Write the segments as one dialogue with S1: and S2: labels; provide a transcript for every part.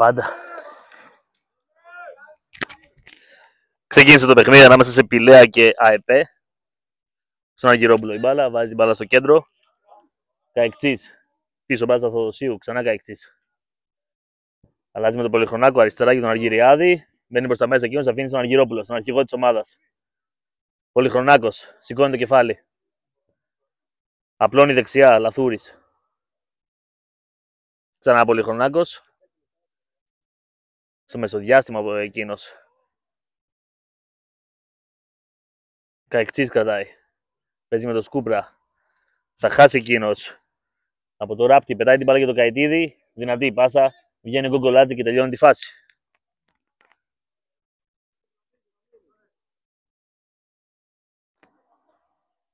S1: Πάντα. Ξεκίνησε το παιχνίδι ανάμεσα σε Πηλαία και ΑΕΠΕ. Στον Αργυρόπουλο η μπάλα, βάζει την μπάλα στο κέντρο. Καεκτσής. Πίσω μπάζα Θοδοσίου, ξανά Καεκτσής. Αλλάζει με τον Πολυχρονάκο αριστερά για τον Αργυριάδη. Μπαίνει προς τα μέσα εκείνος, αφήνει τον Αργυρόπουλο, τον αρχηγό της ομάδας. Πολυχρονάκος, σηκώνει το κεφάλι. Απλώνει δεξιά, Λαθούρης. Ξανά Πολυχρονάκος. Στο μεσοδιάστημα από εκείνος. Καεκτσής κρατάει. Παίζει με τον Σκούπρα. Θα χάσει εκείνος. Από το Ράπτη πετάει την μπάλα για τον Καετίδη. Δυνατή πάσα. Βγαίνει ο Γκογκολάτζη και τελειώνει τη φάση.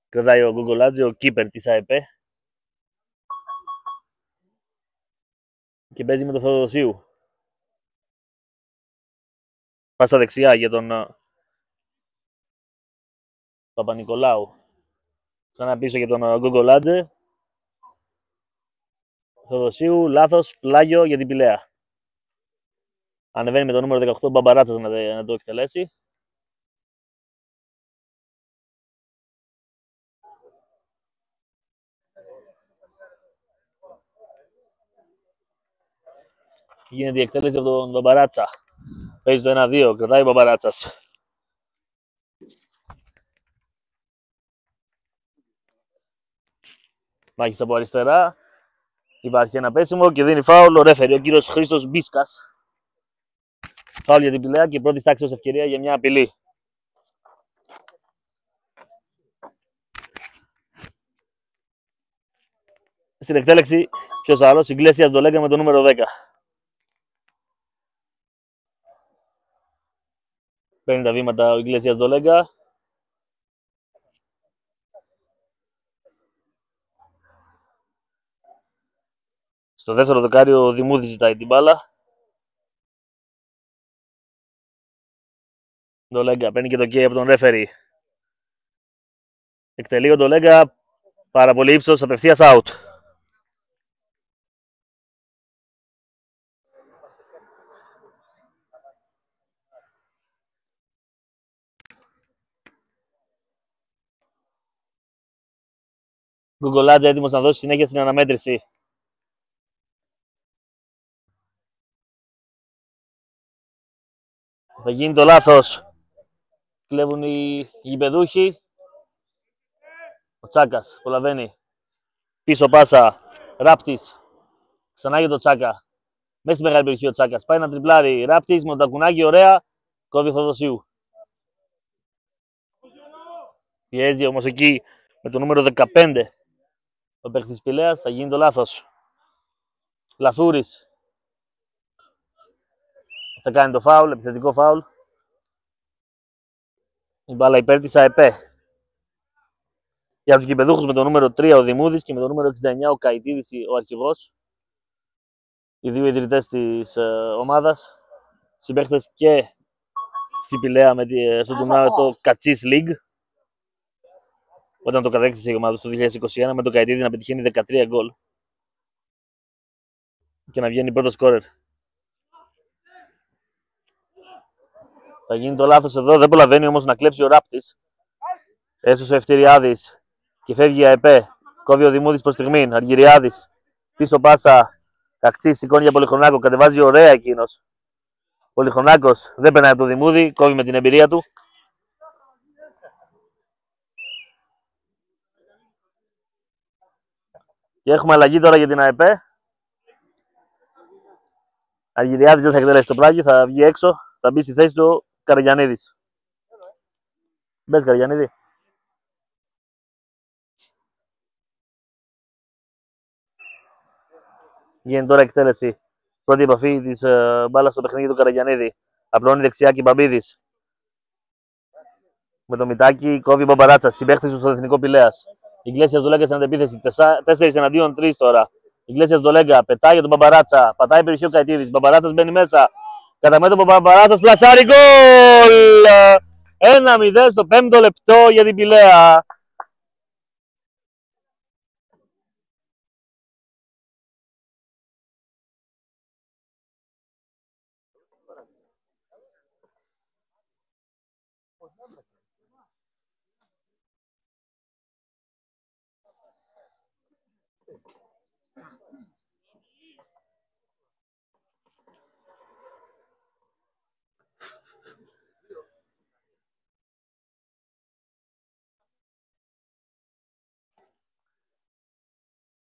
S1: Κρατάει ο Γκογκολάτζη, ο κίπερ της ΑΕΠΕ. Και παίζει με τον Θοδοσίου. Πάσα δεξιά για τον Παπα-Νικολάου. Ξανά πίσω για τον Γκογκολάτζε. Θοδοσίου, λάθος, πλάγιο για την Πηλαία. Ανεβαίνει με το νούμερο 18 Μπαμπαράτσας να το εκτελέσει. Γίνεται η εκτέλεση από τον Μπαμπαράτσα. Παίζει το 1-2, κρατάει ο Μπαμπαράτσας. Μάχης από αριστερά. Υπάρχει ένα πέσιμο και δίνει φάουλ ο ρέφερη, ο κύριος Χρήστος Μπίσκας. Φάουλ για την Πηλαία και πρώτη τάξη ως ευκαιρία για μια απειλή. Στην εκτέλεξη, ποιος άλλος, Ιγκλέσιας Ντολέγκα με το νούμερο 10. Παίρνει τα βήματα ο Ιγκλέσιας Ντολέγκα. Στο δεύτερο δεκάριο ο Δημούδης ζητάει την μπάλα. Ντολέγκα παίρνει και το κέι από τον ρέφερη. Εκτελεί ο Ντολέγκα, πάρα πολύ ύψος, απευθείας out. Γκογκολάτζα έτοιμος να δώσει συνέχεια στην αναμέτρηση. Θα γίνει το λάθος. Κλέβουν οι γηπεδούχοι. Ο Τσάκας προλαβαίνει. Πίσω πάσα. Ράπτης. Ξανά για το Τσάκα. Μέσα στη μεγάλη περιοχή ο Τσάκας. Πάει να τριπλάρει. Ράπτης με το τακουνάκι. Ωραία. Κόβει ο Θοδοσίου. Πιέζει όμως εκεί με το νούμερο 15. Ο παίκτης Πηλαίας. Θα γίνει το λάθος. Λαθούρης. Θα κάνει το φάουλ. Επιθετικό φάουλ. Η μπάλα υπέρ της ΑΕΠΕ. Για τους γηπεδούχους με το νούμερο 3 ο Δημούδης και με το νούμερο 69 ο Καητίδης, ο αρχηγός. Οι δύο ιδρυτές της ομάδας. Συμπαίκτες και στην Πηλαία στο τουρνουά το Κατσίς League. Όταν το κατέκτησε η ομάδα το 2021 με τον Καητίδη να πετυχαίνει 13 γκολ. Και να βγαίνει πρώτο σκόρερ. Θα γίνει το λάθος εδώ, δεν προλαβαίνει όμως να κλέψει ο Ράπτης. Έσωσε ο Ευτηριάδης και φεύγει η ΑΕΠΕ. Κόβει ο Δημούδης προς στιγμήν. Αργυριάδης. Πίσω πάσα. Καξής σηκώνει για Πολυχρονάκο. Κατεβάζει ωραία εκείνος. Πολυχρονάκος δεν περνάει από το Δημούδη. Κόβει με την εμπειρία του. Και έχουμε αλλαγή τώρα για την ΑΕΠΕ. Αργυριάδης δεν θα εκτελέσει το πλάγιο. Θα βγει έξω. Θα μπει στη θέση του Καραγιαννίδης. Μπες Καραγιαννίδη. Γίνεται τώρα εκτέλεση. Πρώτη επαφή της μπάλας στο παιχνίδι του Καραγιαννίδη. Απλώνει δεξιά και Μπαμπίδης. Με το Μητάκι κόβει ο Μπαμπαράτσας. Συμπαίκτης του στο Εθνικό Πηλαίας. Ιγκλέσιας Ντολέγκα στην αντεπίθεση. 4 εναντίον 3 τώρα. Ιγκλέσιας Ντολέγκα πετάει για τον Μπαμπαράτσα. Πατάει περιοχή ο Καητίδης. Μπαμπαράτσας μπαίνει μέσα. Κατά μέτωπο Μπαμπαράτσας πλασάρει γκολ! 1-0 στο 5ο λεπτό για την Πηλαία.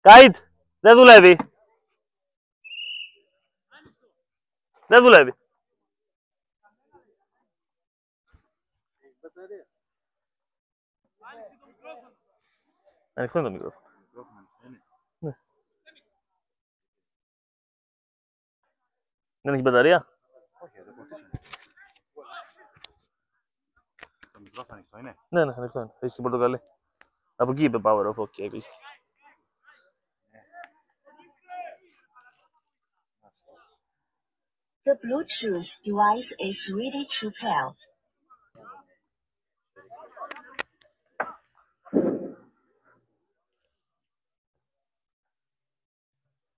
S1: Κάιτ, δεν δουλεύει. Δεν δουλεύει. Ανοιχτό είναι το μικρόφωνο. Ναι. Δεν έχει μπαταρία.
S2: Το μικρόφωνο ανοιχτό είναι.
S1: Ναι, ανοιχτό είναι. Έχει και πορτοκαλί. Από εκεί είπε power off, ok, έκλεισε.
S3: The Bluetooth device is ready to pair.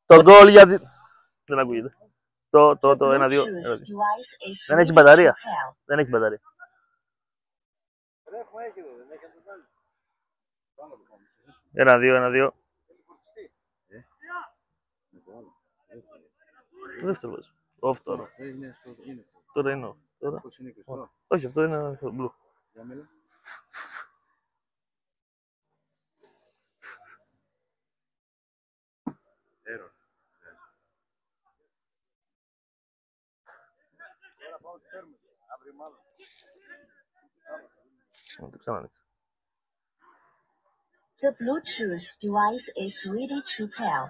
S1: Το γκολ για την... Δεν ακούγεται. Το 1-2. Δεν έχει μπαταρία. Δεν έχει μπαταρία. Ένα-δύο. Δεύτερο βάζω. Off τώρα. Τώρα είναι off. Τώρα. Όχι, αυτό είναι blue.
S3: The Bluetooth device is ready to pair.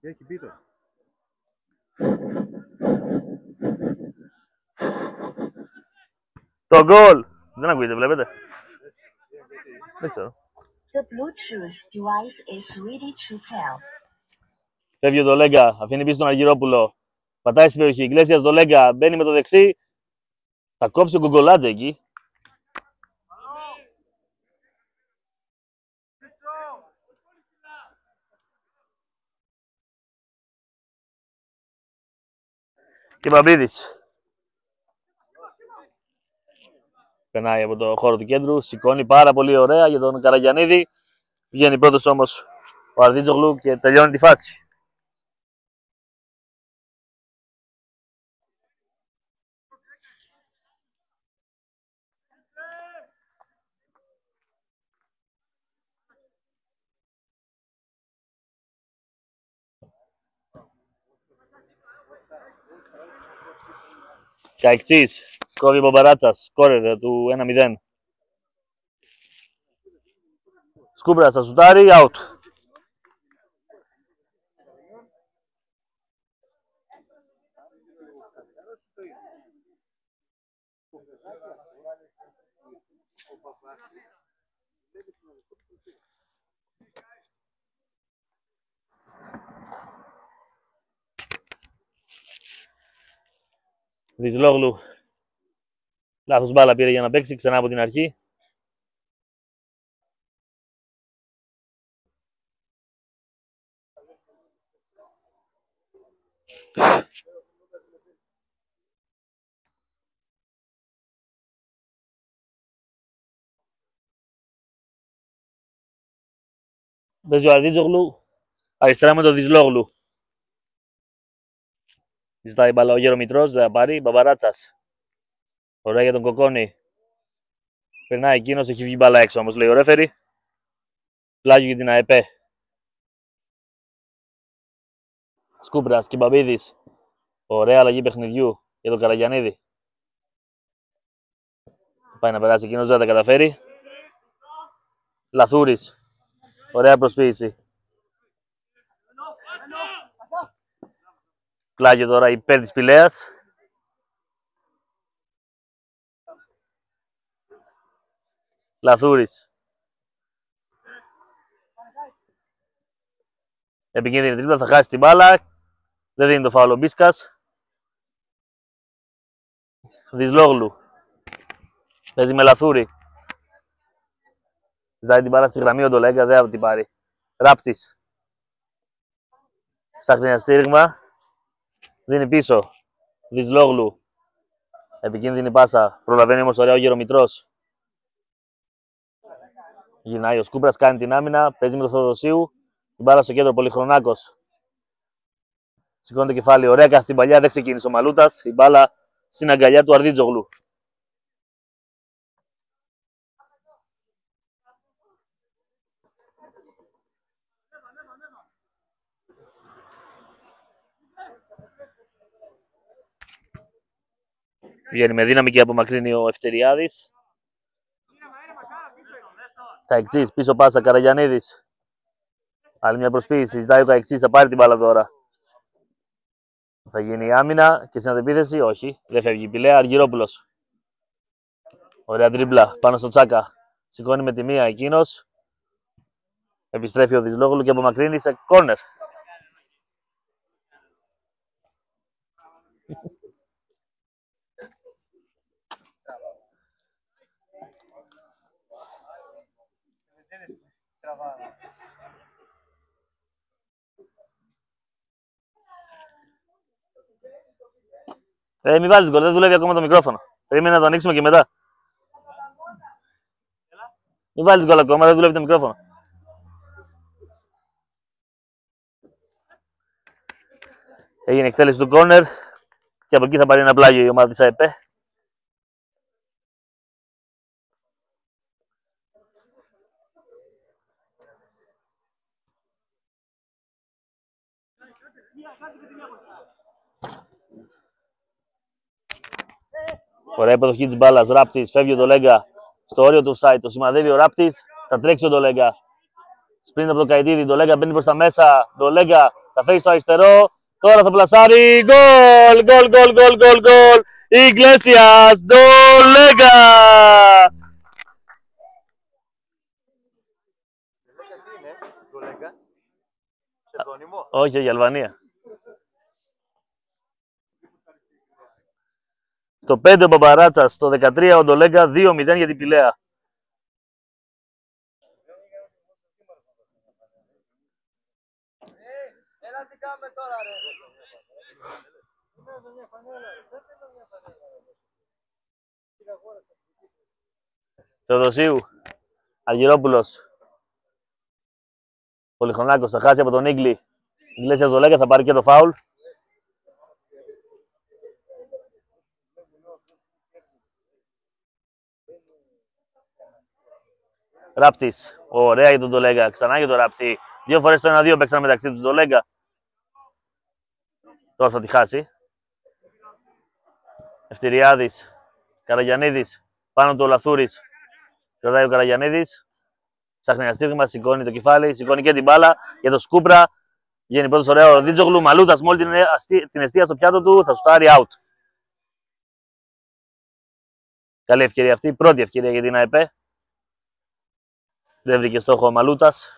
S2: Έχει μπει το.
S1: Το γκολ! Δεν ακούγεται, βλέπετε. Δεν ξέρω.
S3: The Bluetooth device is ready to pair.
S1: Φεύγει το Λέγκα, αφήνει πίσω τον Αργυρόπουλο. Πατάει στην περιοχή. Ιγκλέσιας το Λέγκα, μπαίνει με το δεξί. Θα κόψει ο Γκογκολάτζα εκεί. Και Μπαμπίδης. Περνάει από το χώρο του κέντρου, σηκώνει πάρα πολύ ωραία για τον Καραγιαννίδη. Βγαίνει πρώτος όμως ο Αρδίτζογλου και τελειώνει τη φάση. Καϊκτσής, κόβει ο Μπαμπαράτσας, σκόρερ του 1-0. Σκούμπρας θα σουτάρει, out. Δυσλόγλου. Λάθος μπάλα πήρε για να παίξει ξανά από την αρχή. Παίζει ο Αρδίτζογλου. Αριστερά με τον Δυσλόγλου. Ζητάει μπάλα ο Γερομητρός, δεν θα πάρει. Μπαμπαράτσας. Ωραία για τον Κοκόνη. Περνάει εκείνος, έχει βγει μπάλα έξω όμως, λέει ο ρέφερι. Πλάγιο για την ΑΕΠΕ. Σκούμπρας και Μπαμπίδης. Ωραία αλλαγή παιχνιδιού για τον Καραγιαννίδη. Πάει να περάσει εκείνος, δεν θα τα καταφέρει. Λαθούρης. Ωραία προσποίηση. Πλάγιο τώρα υπέρ της Πηλαίας. Λαθούρης. Επικίνδυνη τρίπλα, θα χάσει την μπάλα. Δεν δίνει το φάουλ ο Μπίσκας. Δυσλόγλου. Παίζει με Λαθούρη. Ζάει την μπάλα στη γραμμή ο Ντολέγκα, δεν θα την πάρει. Ράπτης. Ψάχνει ένα στήριγμα. Δίνει πίσω. Δυσλόγλου. Επικίνδυνη πάσα. Προλαβαίνει όμως ωραία ο Γερομητρός. Γυρνάει ο Σκούπρας, κάνει την άμυνα. Παίζει με τον Θεοδοσίου. Την μπάλα στο κέντρο, Πολυχρονάκος. Σηκώνει το κεφάλι. Ωραία κάθε την παλιά. Δεν ξεκίνησε ο Μαλούτας. Η μπάλα στην αγκαλιά του Αρδίτζογλου. Βγαίνει με δύναμη και απομακρύνει ο Ευτεριάδης. Καϊκτσής, πίσω πάσα, Καραγιαννίδης. Άλλη μια προσποίηση, ζητάει ο Καϊκτσής, θα πάρει την μπάλα τώρα. Θα γίνει η άμυνα και στην αντεπίθεση, όχι, δεν φεύγει η Πηλαία, Αργυρόπουλος. Ωραία τρίμπλα, πάνω στο Τσάκα. Σηκώνει με τη μία εκείνος. Επιστρέφει ο Δυσλόγλου και απομακρύνει σε κόρνερ. Μη βάλεις γκολ, δεν δουλεύει ακόμα το μικρόφωνο. Περίμενε να το ανοίξουμε και μετά. Μη βάλεις γκολ ακόμα, δεν δουλεύει το μικρόφωνο. Έγινε εκτέλεση του κόρνερ και από εκεί θα πάρει ένα πλάγιο η ομάδα της ΑΕΠΕ. Ωραία υποδοχή της μπάλας, Ράπτης, φεύγει ο Ντολέγκα στο όριο του offside, το σημαδεύει ο Ράπτης, θα τρέξει ο Ντολέγκα. Σπρίνει από τον Καϊτίδη, Ντολέγκα μπαίνει προς τα μέσα, Ντολέγκα θα φέρει στο αριστερό, τώρα θα πλασάρει, γκολ, γκολ, γκολ, γκολ, γκολ, γκολ, Ιγκλέσιας, Ντολέγκα! Όχι, όχι, Αλβανία. Στο 5 ο Μπαμπαράτσας, στο 13 ο Ντολέγκα, 2-0 για την Πηλαία. Θεοδοσίου, Αργυρόπουλος. Πολυχρονάκος θα χάσει από τον Ίγκλη. Ιγκλέσιας Ντολέγκα θα πάρει και το φάουλ. Ράπτης, ωραία για τον Ντολέγκα, ξανά για τον Ράπτη. Δύο φορές το 1-2 παίξαν μεταξύ τους Ντολέγκα. Τώρα θα τη χάσει. Ευτεριάδης, Καραγιαννίδης, πάνω του ο Λαθούρης. Κρατάει ο Καραγιαννίδης. Ψάχνει ένα στίγμα, σηκώνει το κεφάλι, σηκώνει και την μπάλα για τον Σκούπρα. Βγαίνει πρώτος ωραίο ο Δίτζογλου, Μαλούτας με όλη την εστία στο πιάτο του, θα σουτάρει out. Καλή ευκαιρία αυτή, πρώτη ευκαιρία για την ΑΕΠΕ. Δεν βρήκε στόχο ο Μαλούτας.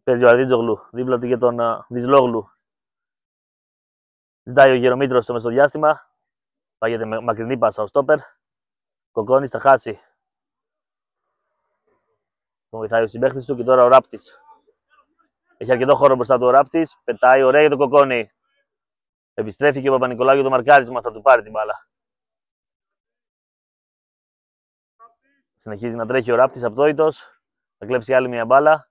S1: Παίζει ο Αρδίτζογλου, δίπλα του για τον Δυσλόγλου. Ζητάει ο Γερομήτρος στο μεσοδιάστημα. Πάγεται με μακρινή πάσα ο στόπερ. Κοκκόνης θα χάσει. Τον βοηθάει ο συμπαίκτης του και τώρα ο Ράπτης. Έχει αρκετό χώρο μπροστά του ο Ράπτης. Πετάει ωραία για τον Κοκκόνη. Επιστρέφει και ο Παπα-Νικολάου για το μαρκάρισμα. Θα του πάρει την μπάλα. Συνεχίζει να τρέχει ο Ράπτης απτόητος. Θα κλέψει άλλη μια μπάλα.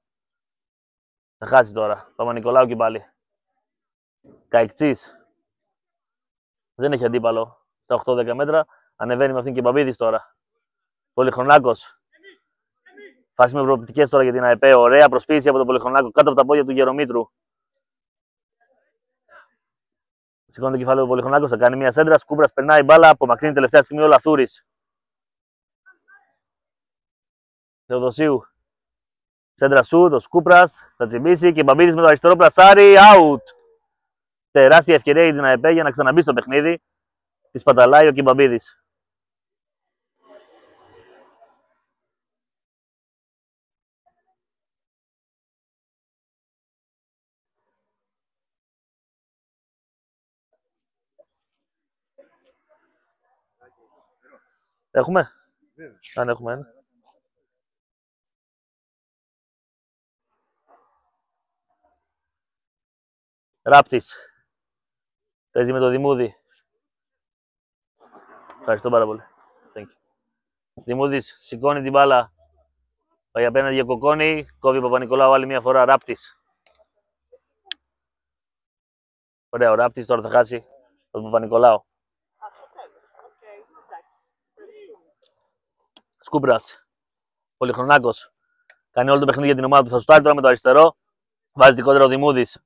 S1: Θα χάσει τώρα. Παπα-Νικολάου και πάλι. Καϊκτσής. Δεν έχει αντίπαλο στα 8-10 μέτρα. Ανεβαίνει με αυτήν και Μπαμπίδης τώρα. Πολυχρονάκος. Φάση με προοπτικές τώρα για την ΑΕΠΕ. Ωραία προσποίηση από τον Πολυχρονάκο κάτω από τα πόδια του Γερομήτρου. Σηκώνει το κεφάλι του Πολυχρονάκος. Θα κάνει μια σέντρα. Σκούπρας περνάει μπάλα. Απομακρύνει τελευταία στιγμή ο Λαθούρης. Θεοδοσίου. Σέντρα σου. Το Σκούπρας. Θα τσιμπήσει και Μπαμπίδης με το αριστερό πλασάρι. Out. Τεράστια ευκαιρία για την ΑΕΠΕ για να ξαναμπεί στο παιχνίδι. Τη παταλάει ο Κιμπαμπίδης. Έχουμε.
S2: Βέβαια.
S1: Αν έχουμε ένα. Ράπτης. Παίζει με το Δημούδη. Ευχαριστώ πάρα πολύ. Thank you. Δημούδης σηκώνει την μπάλα. Πάει απέναντι για Κοκόνη. Κόβει ο Παπα-Νικολάου άλλη μια φορά. Ράπτης. Ωραία, ο Ράπτης τώρα θα χάσει τον Παπα-Νικολάου. Σκούμπρας. Πολυχρονάκος. Κάνει όλο το παιχνίδι για την ομάδα του. Θα σουτάρει τώρα με το αριστερό. Βάζει την κόντρα ο Δημούδης.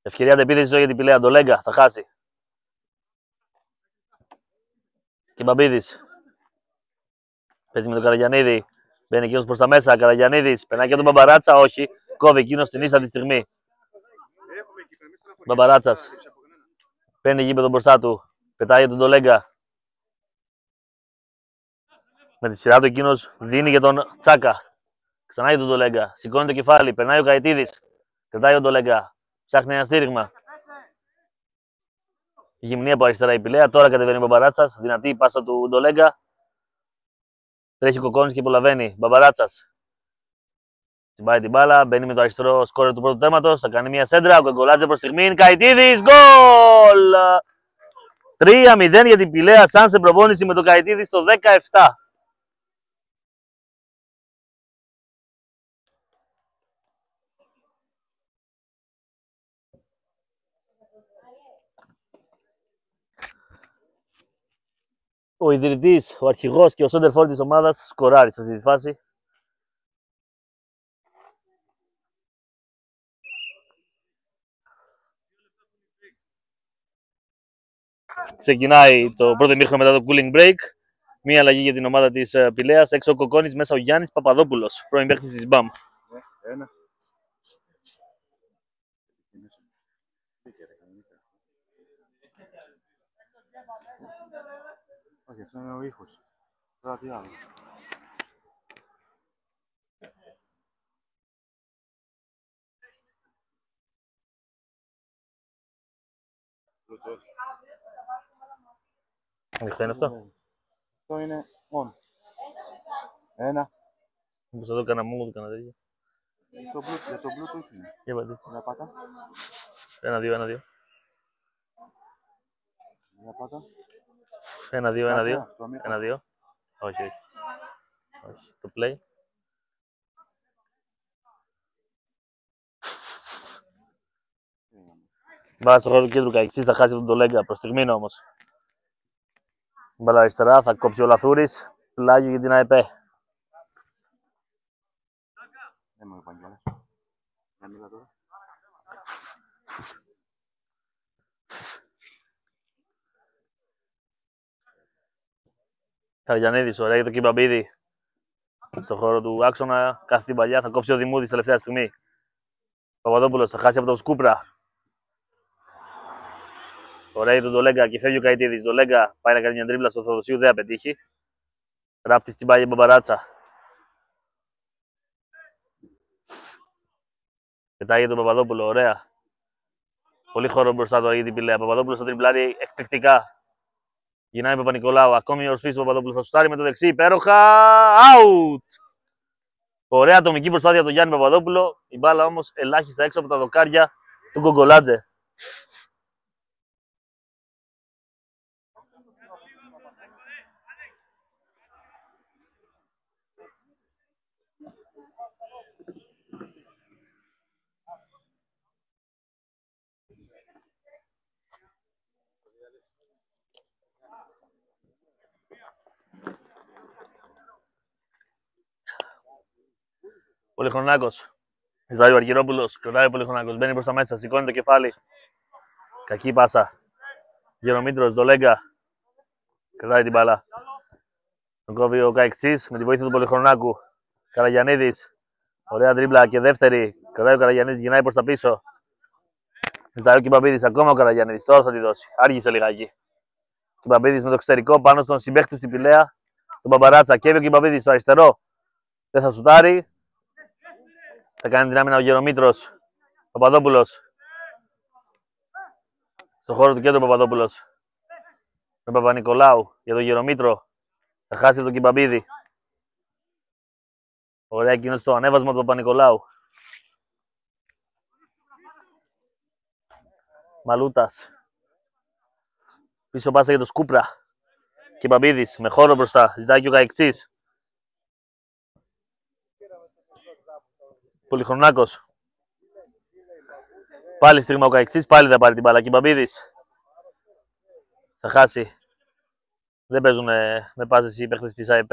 S1: Ευκαιρία αντεπίθεση για την Πηλαία. Το Λέγκα θα χάσει. Και Μπαμπίδης. Παίζει με τον Καραγιαννίδη. Μπαίνει εκείνος προς τα μέσα. Καραγιαννίδης. Περνάει και τον Μπαμπαράτσα. Όχι. Κόβει εκείνος την ίσα τη στιγμή. Μπαμπαράτσας. Παίρνει γήπεδο μπροστά του. Πετάει για τον Τολέγκα. Με τη σειρά του εκείνος δίνει για τον Τσάκα. Ξανά για τον Τολέγκα. Σηκώνει το κεφάλι. Περνάει ο Καετίδης. Κρατάει τον Τολέγκα. Ψάχνει ένα στήριγμα. Γυμνή από αριστερά η Πηλαία. Τώρα κατεβαίνει ο Μπαμπαράτσας. Δυνατή η πάσα του Ντολέγκα. Τρέχει ο Κοκόνης και απολαβαίνει. Μπαμπαράτσας. Τσιμπάει την μπάλα. Μπαίνει με το αριστερό σκόρερ του πρώτου τέρματος. Θα κάνει μια σέντρα. Ο Κογκολάτζε προς στιγμήν. Καετίδης. Γκολ! 3-0 για την Πηλαία. Σαν σε προπόνηση με τον Καετίδη στο 17. Ο ιδρυτής, ο αρχηγός και ο σέντερφορ της ομάδας σκοράρει σε αυτή τη φάση. Ξεκινάει το πρώτο ημίχρονο μετά το cooling break. Μία αλλαγή για την ομάδα της Πηλαίας. Έξω ο Κοκόνης, μέσα ο Γιάννης Παπαδόπουλος, πρώην παίκτης της ΜΠΑΜ.
S2: Ένα. Όχι, αυτό είναι ο ήχος. Τώρα τι άλλο.
S1: Ανοιχτό είναι αυτό.
S2: Αυτό είναι on. Ένα.
S1: Μήπως εδώ κάνα μου, κάνα τέτοιο.
S2: Για το Bluetooth είναι.
S1: Για πατήστε.
S2: Για πάτα.
S1: 1-2, 1-2.
S2: Για πάτα.
S1: 1-2, 1-2.
S2: Το αμύχο.
S1: 1-2. Όχι, όχι. Όχι. Το play. Μπάλα στο χώρο του κέντρου Καϊξής, θα χάσει τον Τολέγκα. Προς στιγμήν όμως. Μπάλα αριστερά, θα κόψει ο Λαθούρης. Πλάγιο για την ΑΕΠΕ.
S2: Δεν μου είπαν κιόλας. Να μιλά τώρα.
S1: Καραγιαννίδης, ωραία για το Κιμπαμπίδη. Στον χώρο του άξονα, κάθε την παλιά θα κόψει ο Δημούδης τελευταία στιγμή. Παπαδόπουλος θα χάσει από τον Σκούπρα. Ωραία για τον Τολέγκα και φεύγει ο Καετίδης. Τολέγκα πάει να κάνει μια τρίπλα στο Θοδοσίου, δεν θα πετύχει. Ράπτης την πάει για Μπαμπαράτσα. Πετάει για τον Παπαδόπουλο, ωραία. Πολύ χώρο μπροστά τώρα για την Πηλαία. Παπαδόπουλος θα τριπλάρει εκπληκτικά. Γυρνάει Παπα-Νικολάου. Ακόμη ο πίσω ο Παπαδόπουλος θα σουτάρει με το δεξί. Υπέροχα. Out! Ωραία ατομική προσπάθεια από τον Γιάννη Παπαδόπουλο. Η μπάλα όμως ελάχιστα έξω από τα δοκάρια του Κογκολάτζε. Πολυχρονάκος. Ζάει ο Αργυρόπουλος. Κρατάει ο Πολυχρονάκος. Μπαίνει προς τα μέσα. Σηκώνει το κεφάλι. Κακή πάσα. Γερομήτρος, Ντολέγκα. Κρατάει την μπάλα. Τον κόβει ο Καϊξής με τη βοήθεια του Πολυχρονάκου. Καραγιαννίδης. Ωραία τρίπλα και δεύτερη. Κρατάει ο Καραγιαννίδης. Γυρνάει προς τα πίσω. Ζητάει ο Κιμπαμπίδης. Ακόμα ο Καραγιαννίδης. Τώρα θα τη δώσει. Άργησε λιγάκι. Κιμπαμπίδης με το εξωτερικό πάνω στον συμπαίχτη του στην Πηλαία. Τον Μπαμπαράτσα. Κέβει ο Κιμπαμπίδης στο αριστερό. Δεν θα σουτάρει. Θα κάνει την άμυνα ο Γερομήτρος. Παπαδόπουλος. Στο χώρο του κέντρου Παπαδόπουλος. Με Παπα-Νικολάου για τον Γερομήτρο. Θα χάσει από τον Κιμπαμπίδη. Ωραία εκείνο στο ανέβασμα του Παπα-Νικολάου. Μαλούτας. Πίσω πάσα για το Σκούπρα. Κιμπαμπίδης με χώρο μπροστά. Ζητάει και ο Καϊκτσής. Πολυχρονάκος. Πάλι στρίγμα ο Καϊκτσής. Πάλι θα πάρει την μπάλα. Κιμπαμπίδης. Θα χάσει. Δεν παίζουν με πάσες οι παίχτες της ΑΕΠ.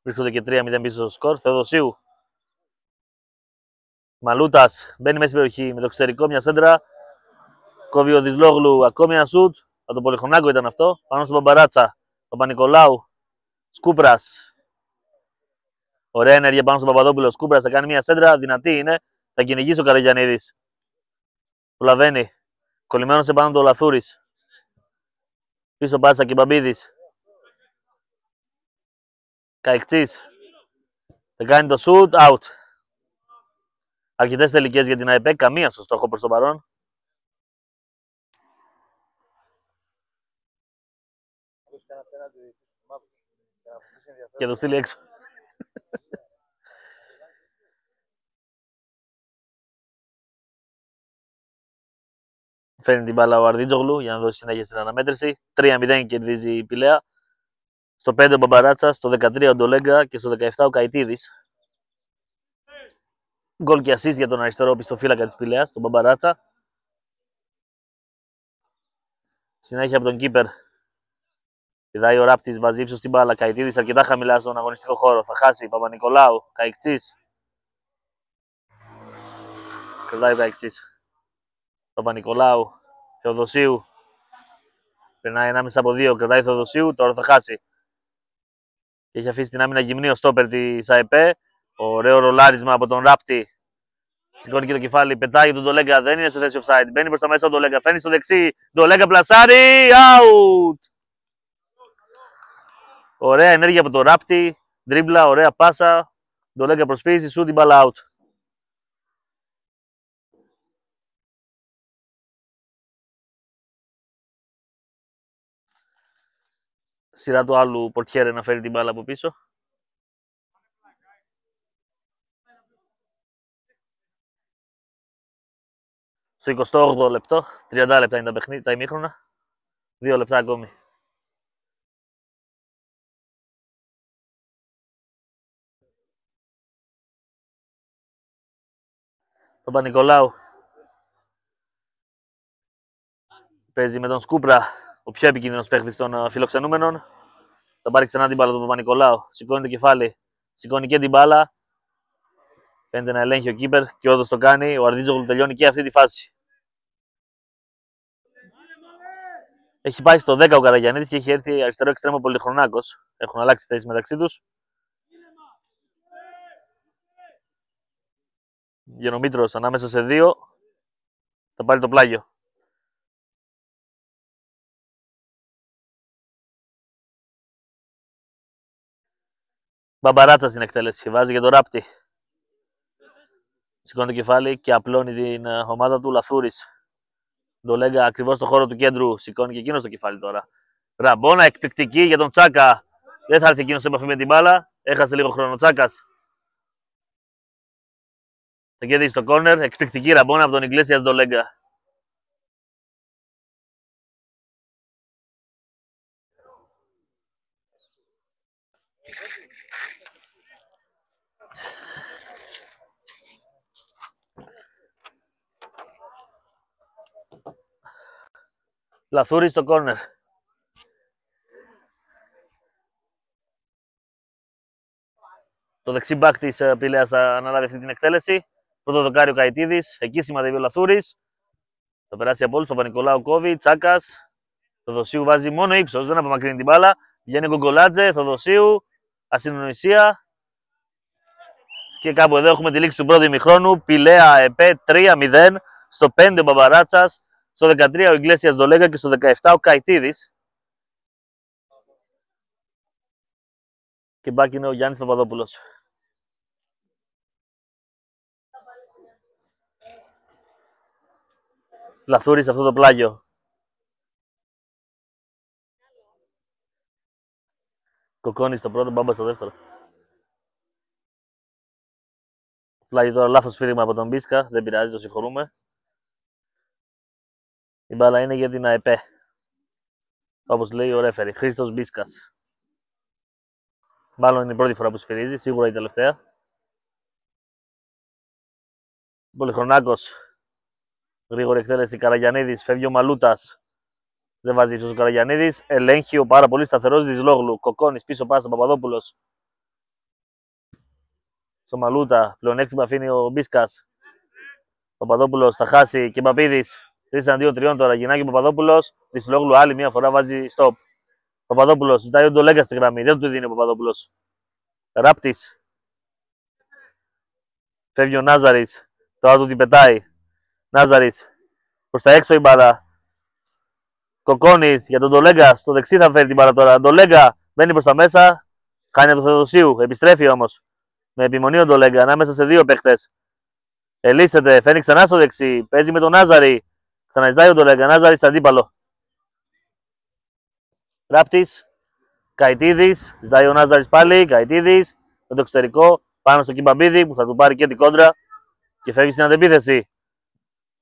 S1: Βρίσκονται και 3-0 πίσω στο σκορ. Θεοδοσίου. Μαλούτας. Μπαίνει μέσα στην περιοχή με το εξωτερικό. Μια σέντρα. Κόβει ο Δυσλόγλου. Ακόμη ένα σουτ. Από τον Πολυχρονάκο ήταν αυτό. Πάνω στον Παπαράτσα. Παπα-Νικολάου. Σκούπρας. Ωραία ενέργεια πάνω στον Παπαδόπουλο. Σκούπρας θα κάνει μια σέντρα. Δυνατή είναι. Θα κυνηγήσει ο Καραγιαννίδης. Προλαβαίνει. Κολλημένος επάνω του ο Λαθούρης. Πίσω πάσα και Μπαμπίδης. Καϊκτσής. Θα κάνει το shoot out. Αρκετές τελικές για την ΑΕΠ. Καμία στο στόχο προς το παρόν. Και το στείλει έξω. Φέρνει την μπάλα ο Αρδίτζογλου για να δώσει συνέχεια στην αναμέτρηση. 3-0 κερδίζει η Πηλαία. Στο 5 ο Μπαμπαράτσας, στο 13 ο Ντολέγκα και στο 17 ο Καϊτίδης. Γκολ και assist για τον αριστερό πιστοφύλακα της Πηλαίας, τον Μπαμπαράτσα. Συνέχεια από τον κίπερ. Πηδάει ο Ράπτης, βάζει ύψος στην μπάλα. Καϊτίδης αρκετά χαμηλά στον αγωνιστικό χώρο. Θα χάσει. Παπα-Νικολάου, Καϊκτσής. Κρατάει ο Καϊκτσής. Παπα-Νικολάου, Θεοδοσίου. Περνάει ανάμεσα από δύο. Κρατάει Θεοδοσίου. Τώρα θα χάσει. Και έχει αφήσει την άμυνα γυμνή ο στόπερ της ΑΕΠ. Ωραίο ρολάρισμα από τον Ράπτη. Σηκώνει και το κεφάλι. Πετάει τον Ντολέγκα. Δεν είναι σε θέση offside. Μπαίνει προς τα μέσα ο Ντολέγκα. Φαίνει στο δεξί. Ντολέγκα πλασάρι. Out. Ωραία ενέργεια από τον Ράπτη. Δρίμπλα. Ωραία πάσα. Ντολέγκα προσποίηση. Σου την μπάλα out. Σειρά του άλλου Πορτιέρε να φέρει την μπάλα από πίσω. Στο 28ο λεπτό, 30 λεπτά είναι τα ημίχρονα. 2 λεπτά ακόμη. Παπα-Νικολάου. Παίζει με τον Σκούπρα, ο πιο επικίνδυνος παίχτης των φιλοξενούμενων. Θα πάρει ξανά την μπάλα του Παπα-Νικολάου. Σηκώνει το κεφάλι. Σηκώνει και την μπάλα. Φαίνεται να ελέγχει ο κίπερ και όντως το κάνει. Ο Αρδίτζογλου τελειώνει και αυτή τη φάση. Έχει πάει στο 10 ο Καραγιαννίδης και έχει έρθει αριστερό εξτρέμο Πολυχρονάκος. Έχουν αλλάξει θέσεις μεταξύ τους. Γενομήτρος ανάμεσα σε δύο. Θα πάρει το πλάγιο. Μπαμπαράτσα στην εκτέλεση. Βάζει για το Ράπτη. Σηκώνει το κεφάλι και απλώνει την ομάδα του Λαθούρης. Ντολέγκα ακριβώς στο χώρο του κέντρου. Σηκώνει και εκείνος το κεφάλι τώρα. Ραμπόνα εκπληκτική για τον Τσάκα. Δεν θα έρθει εκείνος σε επαφή με την μπάλα. Έχασε λίγο χρόνο ο Τσάκας. Θα κερδίσει το κόρνερ. Εκπληκτική ραμπόνα από τον Ιγκλέσιας Ντολέγκα. Λαθούρη στο κόρνερ. Το δεξί μπακ της Πηλαίας θα αναλάβει αυτή την εκτέλεση. Πρώτο δοκάρι ο Καϊτίδης. Εκεί σημαδεύει ο Λαθούρης. Θα περάσει από όλους. Παπα-Νικολάου κόβει. Τσάκας. Θοδοσίου βάζει μόνο ύψος. Δεν απομακρύνει την μπάλα. Βγαίνει ο Γκογκολάτζε. Θοδοσίου. Ασυνοησία. Και κάπου εδώ έχουμε τη λήξη του πρώτου ημιχρόνου. Πηλαία ΕΠΕ 3-0. Στο 5 ο Μπαμπαράτσας. Στο 13 ο Ιγκλέσιας Ντολέγκα και στο 17 ο Καϊτίδης. Και μπακ είναι ο Γιάννης Παπαδόπουλος. Λαθούρης αυτό το πλάγιο. Κοκόνης στο πρώτο, Μπάμπα στο δεύτερο. Πλάγει τώρα λάθος σφύριγμα από τον Μπίσκα, δεν πειράζει, το συγχωρούμε. Η μπάλα είναι για την ΑΕΠΕ. Όπως λέει ο ρέφερη, Χρήστος Μπίσκας. Μάλλον είναι η πρώτη φορά που σφυρίζει, σίγουρα η τελευταία. Πολυχρονάκος. Γρήγορη εκτέλεση Καραγιαννίδης, φεύγει ο Μαλούτας. Δεν βάζει ύψος ο Καραγιαννίδης. Ελέγχει ο πάρα πολύ σταθερός Δυσλόγλου. Κοκόνης πίσω πάσα Παπαδόπουλος. Στο Μαλούτα, πλεονέκτημα αφήνει ο Μπίσκας. Παπαδόπουλος θα χάσει και Μπαπίδης. 3-2-3 τώρα. Γυρνάει ο Παπαδόπουλος. Δυσλόγλου άλλη μια φορά βάζει stop. Παπαδόπουλος ζητάει ο Ντολέγκα στη γραμμή. Δεν του δίνει ο Παπαδόπουλος. Ράπτης. Φεύγει ο Νάζαρης. Τώρα του την πετάει. Νάζαρης. Προς τα έξω η μπάλα. Κοκόνης για τον Ντολέγκα. Στο δεξί θα φέρει την μπάλα τώρα. Ντολέγκα μπαίνει προς τα μέσα. Χάνει το Θεοδοσίου. Επιστρέφει όμως. Με επιμονή ο Ντολέγκα ανάμεσα σε δύο παίχτες. Ελίσσεται. Φέρνει ξανά στο δεξί. Παίζει με τον Νάζαρη. Ξαναζητάει ο Ντολέγκα. Νάζαρης αντίπαλο. Ράπτης. Καϊτίδης. Ζητάει ο Νάζαρης πάλι. Καϊτίδης. Με το εξωτερικό. Πάνω στο Κιμπαμπίδη που θα του πάρει και την κόντρα. Και φεύγει στην αντεπίθεση.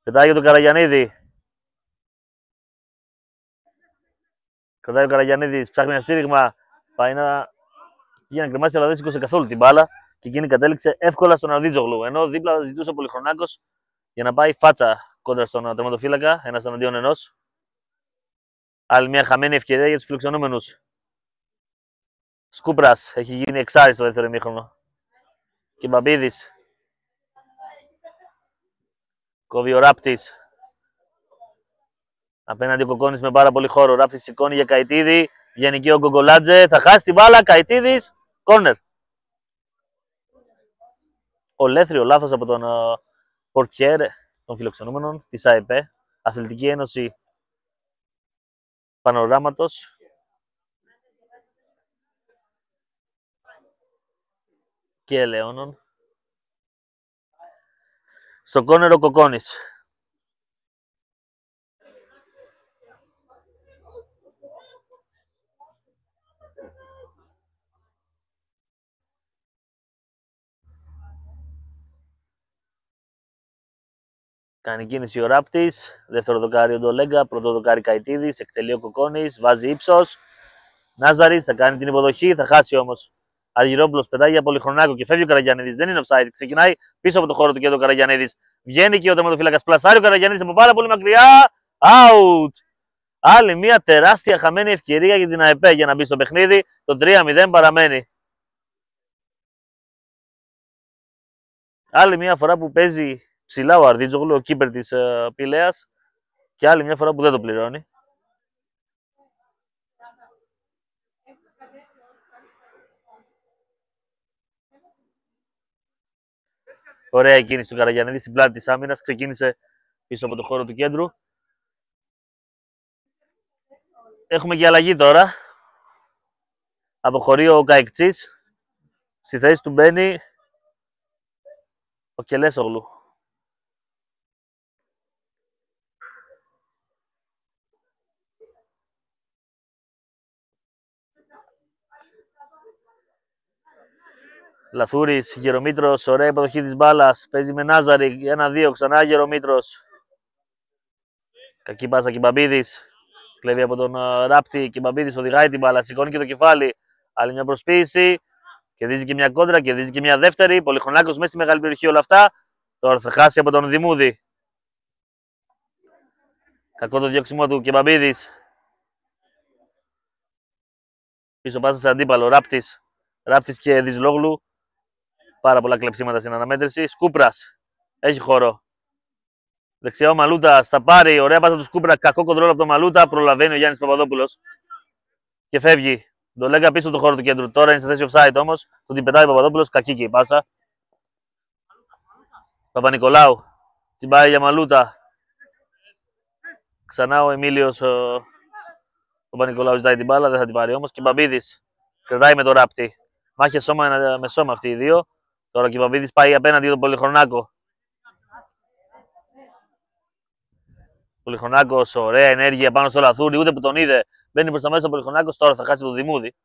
S1: Πετάει για τον Καραγιαννίδη. Κρατάει ο Καραγιαννίδης, ψάχνει ένα στήριγμα. Πάει να γίνει να κρεμάσει, αλλά δεν σήκωσε καθόλου την μπάλα. Και εκείνη κατέληξε εύκολα στον Αρδίτζογλου. Ενώ δίπλα ζητούσε ο Πολυχρονάκος για να πάει φάτσα κόντρα στον τερματοφύλακα. Ένας εναντίον ενός. Άλλη μια χαμένη ευκαιρία για τους φιλοξενούμενους. Σκούπρας έχει γίνει εξάρι στο δεύτερο ημίχρονο. Και Μπαμπίδης. Κόβει ο Ράπτης. Απέναντι ο Κοκόνης με πάρα πολύ χώρο. Ράπτης σηκώνει για Καϊτίδη. Βγαίνει και ο Γκογκολάτζε. Θα χάσει την μπάλα. Καϊτίδης. Κόρνερ. Ολέθριο λάθος από τον πορτιέρ των φιλοξενούμενων της ΑΕΠΕ. Αθλητική Ένωση Πανοράματος. Και Ελαιώνων. Στο κόρνερ ο Κοκόνης. Κάνει κίνηση ο Ράπτης. Δεύτερο δοκάρι ο Ντολέγκα. Πρώτο δοκάρι Καϊτίδης. Εκτελεί ο Κοκόνης. Βάζει ύψος. Νάζαρης θα κάνει την υποδοχή. Θα χάσει όμως. Αργυρόπουλος πετάει για Πολυχρονάκο και φεύγει ο Καραγιαννίδης. Δεν είναι offside. Ξεκινάει πίσω από το χώρο του και ο Καραγιαννίδης. Βγαίνει και ο τερματοφύλακας. Πλασάρει ο Καραγιαννίδης από πάρα πολύ μακριά. Out! Άλλη μια τεράστια χαμένη ευκαιρία για την ΑΕΠΕ για να μπει στο παιχνίδι. Το 3-0 παραμένει. Άλλη μια φορά που παίζει ψηλά ο Αρδίτζογλου, ο κύπερ της Πηλαίας. Και άλλη μια φορά που δεν το πληρώνει. Ωραία κίνηση του Καραγιαννίδη στην πλάτη της άμυνας. Ξεκίνησε πίσω από το χώρο του κέντρου. Έχουμε και αλλαγή τώρα. Αποχωρεί ο Καϊκτσής. Στη θέση του μπαίνει ο Κελέσογλου. Λαθούρης, Γερομήτρος, ωραία υποδοχή της μπάλας. Παίζει με Νάζαρη, 1-2, ξανά Γερομήτρος. Κακή πάσα Κιμπαμπίδης. Κλέβει από τον Ράπτη. Κιμπαμπίδης οδηγάει την μπάλα, σηκώνει και το κεφάλι. Άλλη μια προσποίηση. Κερδίζει και μια κόντρα, κερδίζει και μια δεύτερη. Πολυχρονάκος μέσα στη μεγάλη περιοχή όλα αυτά. Τώρα θα χάσει από τον Δημούδη. Κακό το διώξιμο του Κιμπαμπίδης. Πίσω πάσα σε αντίπαλο. Ράπτης. Ράπτης και Δυσλόγλου. Πάρα πολλά κλεψίματα στην αναμέτρηση. Σκούπρας. Έχει χώρο. Δεξιά ο Μαλούτας θα πάρει. Ωραία πάσα του Σκούπρα. Κακό κοντρόλ από τον Μαλούτα. Προλαβαίνει ο Γιάννης Παπαδόπουλος. Και φεύγει. Το λέγα πίσω το χώρο του κέντρου. Τώρα είναι στη θέση offside όμως. Τον την πετάει ο Παπαδόπουλος. Κακή και η πάσα. Παπα-Νικολάου. Τσιμπάει για Μαλούτα. Ξανά ο Εμίλιος. Ο Παπα-Νικολάου ζητάει την μπάλα. Δεν θα την πάρει όμως. Και Μπαμπίδης. Κρατάει με το Ράπτη. Μάχε σώμα με σώμα αυτοί οι δύο. Τώρα και ο Παπαδίδης πάει απέναντι για τον Πολυχρονάκο. Πολυχρονάκος, ωραία ενέργεια πάνω στο Λαθούρι, ούτε που τον είδε. Μπαίνει προς τα μέσα ο Πολυχρονάκος, τώρα θα χάσει το Δημούδη.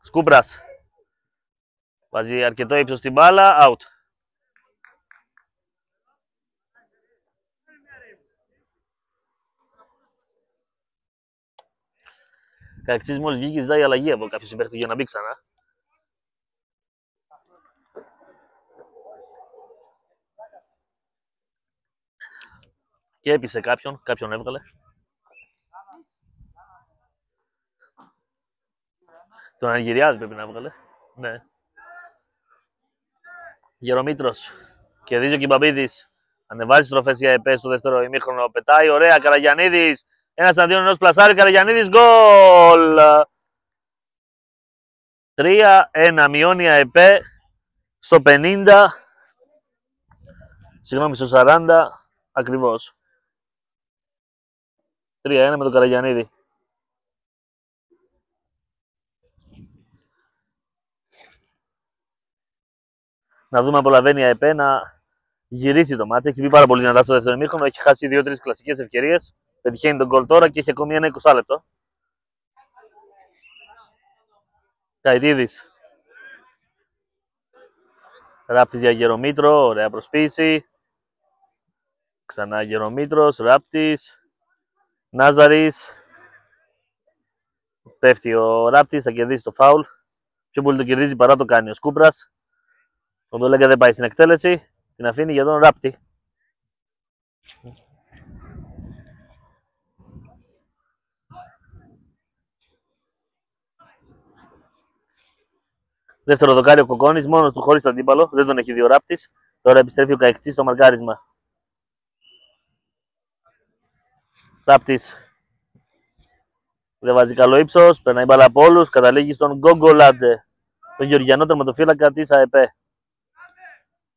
S1: Σκούπρας. Βάζει αρκετό ύψος στην μπάλα. Out. Καξής μόλις βγήκε ζητάει αλλαγή από κάποιο συμπαίχτη για να μπει ξανά. Και έπεισε κάποιον έβγαλε. Τον Αργυριάδη πρέπει να έβγαλε. Ναι. Γερομήτρος. Κερδίζει ο Κιμπαμπίδης. Ανεβάζει τροφές για ΕΠΕ στο δεύτερο ημίχρονο. Πετάει ωραία. Καραγιαννίδης. Ένας αντίον ενός πλασάρι. Καραγιαννίδης. Γκολ. 3-1. Μειώνει η ΑΕΠΕ στο 50. Συγγνώμη, στο 40. Ακριβώς. 3-1 με τον Καραγιαννίδη. Να δούμε αν προλαβαίνει η ΑΕΠΕ να γυρίσει το μάτς. Έχει μπει πάρα πολύ δυνατά στο δεύτερο ημίχρονο. Έχει χάσει 2-3 κλασικές ευκαιρίες. Πετυχαίνει τον γκολ τώρα και έχει ακόμη ένα 20 λεπτό. Καϊτίδης. Ράπτης για Γερομήτρο. Ωραία προσποίηση. Ξανά Γερομήτρος. Ράπτης. Νάζαρης. Πέφτει ο Ράπτης. Θα κερδίσει το φάουλ. Πιο πολύ το κερδίζει παρά το κάνει ο Σκούπρας. Ο Ντολέγκα δεν πάει στην εκτέλεση. Την αφήνει για τον Ράπτη. Δεύτερο δοκάρι ο Κοκόνης, μόνος του χωρίς αντίπαλο. Δεν τον έχει δει ο Ράπτης. Τώρα επιστρέφει ο Καϊκτσής στο μαρκάρισμα. Ράπτης. Δεν βάζει καλό ύψος. Περνάει μπάλα από όλους. Καταλήγει στον Γκογκολάτζε. Τον Γεωργιανό τερματοφύλακα της ΑΕΠΕ.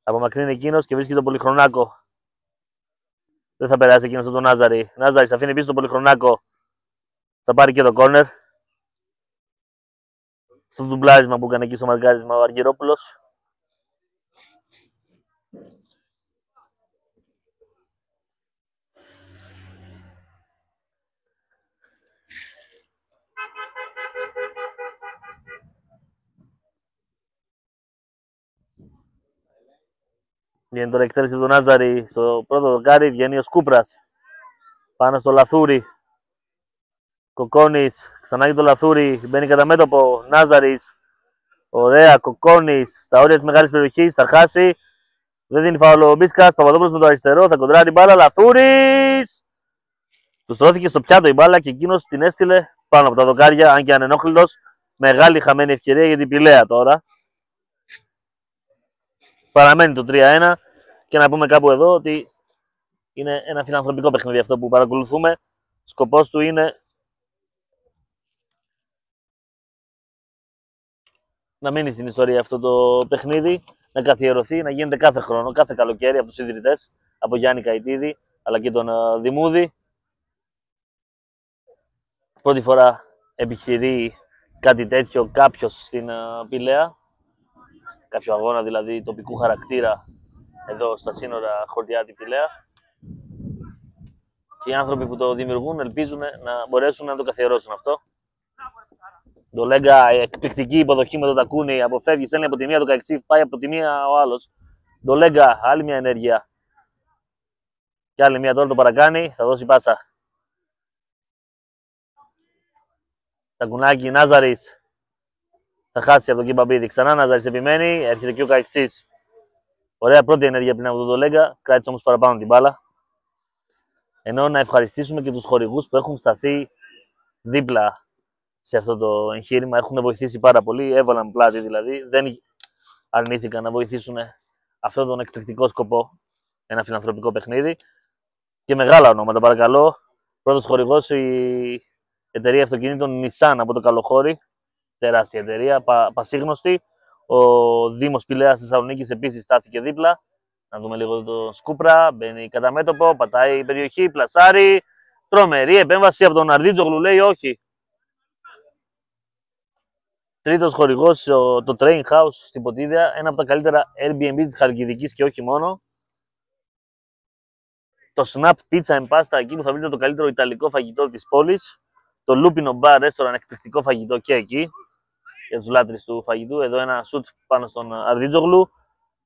S1: Απομακρύνει εκείνος και βρίσκει τον Πολυχρονάκο. Δεν θα περάσει εκείνος από τον Νάζαρη. Νάζαρης αφήνει πίσω τον Πολυχρονάκο. Θα πάρει και το κόρνερ. Στο ντουμπλάρισμα που έκανε εκεί στο μαρκάρισμα ο Αργυρόπουλος. Βγαίνει τώρα εκτέλεση του Νάζαρη στο πρώτο δοκάρι. Βγαίνει ο Σκούπρας. Πάνω στο Λαθούρι. Κοκόνης. Ξανά για το Λαθούρι. Μπαίνει κατά μέτωπο. Νάζαρης. Ωραία. Κοκόνης. Στα όρια της μεγάλης περιοχής. Θα χάσει. Δεν δίνει φάουλο ο Μπίσκας. Παπαδόπουλος με το αριστερό. Θα κοντράρει την μπάλα. Λαθούρης. Του στρώθηκε στο πιάτο η μπάλα και εκείνος την έστειλε πάνω από τα δοκάρια. Αν και ανενόχλητος. Μεγάλη χαμένη ευκαιρία για την Πηλαία τώρα. Παραμένει το 3-1 και να πούμε κάπου εδώ ότι είναι ένα φιλανθρωπικό παιχνίδι αυτό που παρακολουθούμε. Σκοπός του είναι να μείνει στην ιστορία αυτό το παιχνίδι, να καθιερωθεί, να γίνεται κάθε χρόνο, κάθε καλοκαίρι από τους ιδρυτές, από Γιάννη Καϊτίδη αλλά και τον Δημούδη. Πρώτη φορά επιχειρεί κάτι τέτοιο κάποιος στην Πηλαία. Κάποιο αγώνα δηλαδή τοπικού χαρακτήρα εδώ στα σύνορα Χορτιάτη Πηλαία. Και οι άνθρωποι που το δημιουργούν ελπίζουν να μπορέσουν να το καθιερώσουν αυτό. Ντολέγκα, εκπληκτική υποδοχή με τον Τακούνι, αποφεύγει, στέλνει από τη μία το Καϊκτσί, πάει από τη μία ο άλλος. Ντολέγκα, άλλη μια ενέργεια. Και άλλη μια τώρα το παρακάνει, θα δώσει πάσα. Τακουνάκι, Νάζαρης. Θα χάσει από τον Κιμπαμπίδη. Ξανά Νάζαρης επιμένει, έρχεται και ο Καϊκτσής. Ωραία πρώτη ενέργεια πριν από τον Ντολέγκα, κράτησε όμως παραπάνω την μπάλα. Ενώ να ευχαριστήσουμε και τους χορηγούς που έχουν σταθεί δίπλα σε αυτό το εγχείρημα. Έχουν βοηθήσει πάρα πολύ, έβαλαν πλάτη δηλαδή. Δεν αρνήθηκαν να βοηθήσουν αυτόν τον εκπληκτικό σκοπό, ένα φιλανθρωπικό παιχνίδι. Και μεγάλα ονόματα, παρακαλώ. Πρώτος χορηγός η εταιρεία αυτοκινήτων Nissan από το Καλοχώρι. Τεράστια εταιρεία, πασίγνωστη. Ο Δήμος Πηλαίας Θεσσαλονίκης επίσης στάθηκε δίπλα. Να δούμε λίγο το Σκούπρα. Μπαίνει κατά μέτωπο, πατάει η περιοχή, πλασάρι. Τρομερή επέμβαση από τον Αρδίτζογλου, λέει όχι. Τρίτος χορηγός, το Train House στην Ποτίδια. Ένα από τα καλύτερα Airbnb της Χαλκιδικής και όχι μόνο. Το Snap Pizza and Pasta, εκεί που θα βρείτε το καλύτερο ιταλικό φαγητό της πόλης. Το Lupino Bar Restaurant, εκπληκτικό φαγητό και εκεί. για τους λάτρεις του φαγητού. Εδώ ένα σουτ πάνω στον Αρδίτζογλου.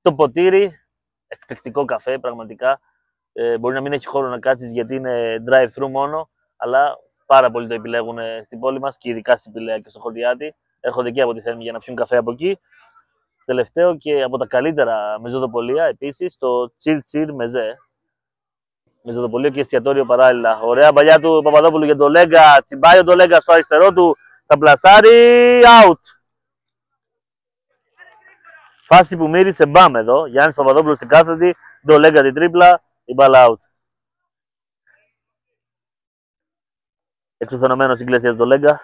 S1: Το ποτήρι, εκπληκτικό καφέ πραγματικά. Μπορεί να μην έχει χώρο να κάτσεις γιατί είναι drive-thru μόνο, αλλά πάρα πολλοί το επιλέγουν στην πόλη μας και ειδικά στην Πηλαία και στο Χωριάτι. Έρχονται και από τη Θέρμη για να πιούν καφέ από εκεί. Τελευταίο και από τα καλύτερα μεζοδοπολία επίσης, το Chill Chill Meze. Μεζοδοπολείο και εστιατόριο παράλληλα. Ωραία παλιά του Παπαδόπουλου για τον Λέγκα. Τσιμπάει ο Λέγκα στο αριστερό του. Θα πλασάρει. Out. Φάση που μύρισε μπαμ εδώ. Γιάννης Παπαδόπουλος στην κάθετη. Το Λέγκα την τρίπλα. Η μπάλα out. Εξουθενωμένος Ιγκλέσιας το Λέγκα.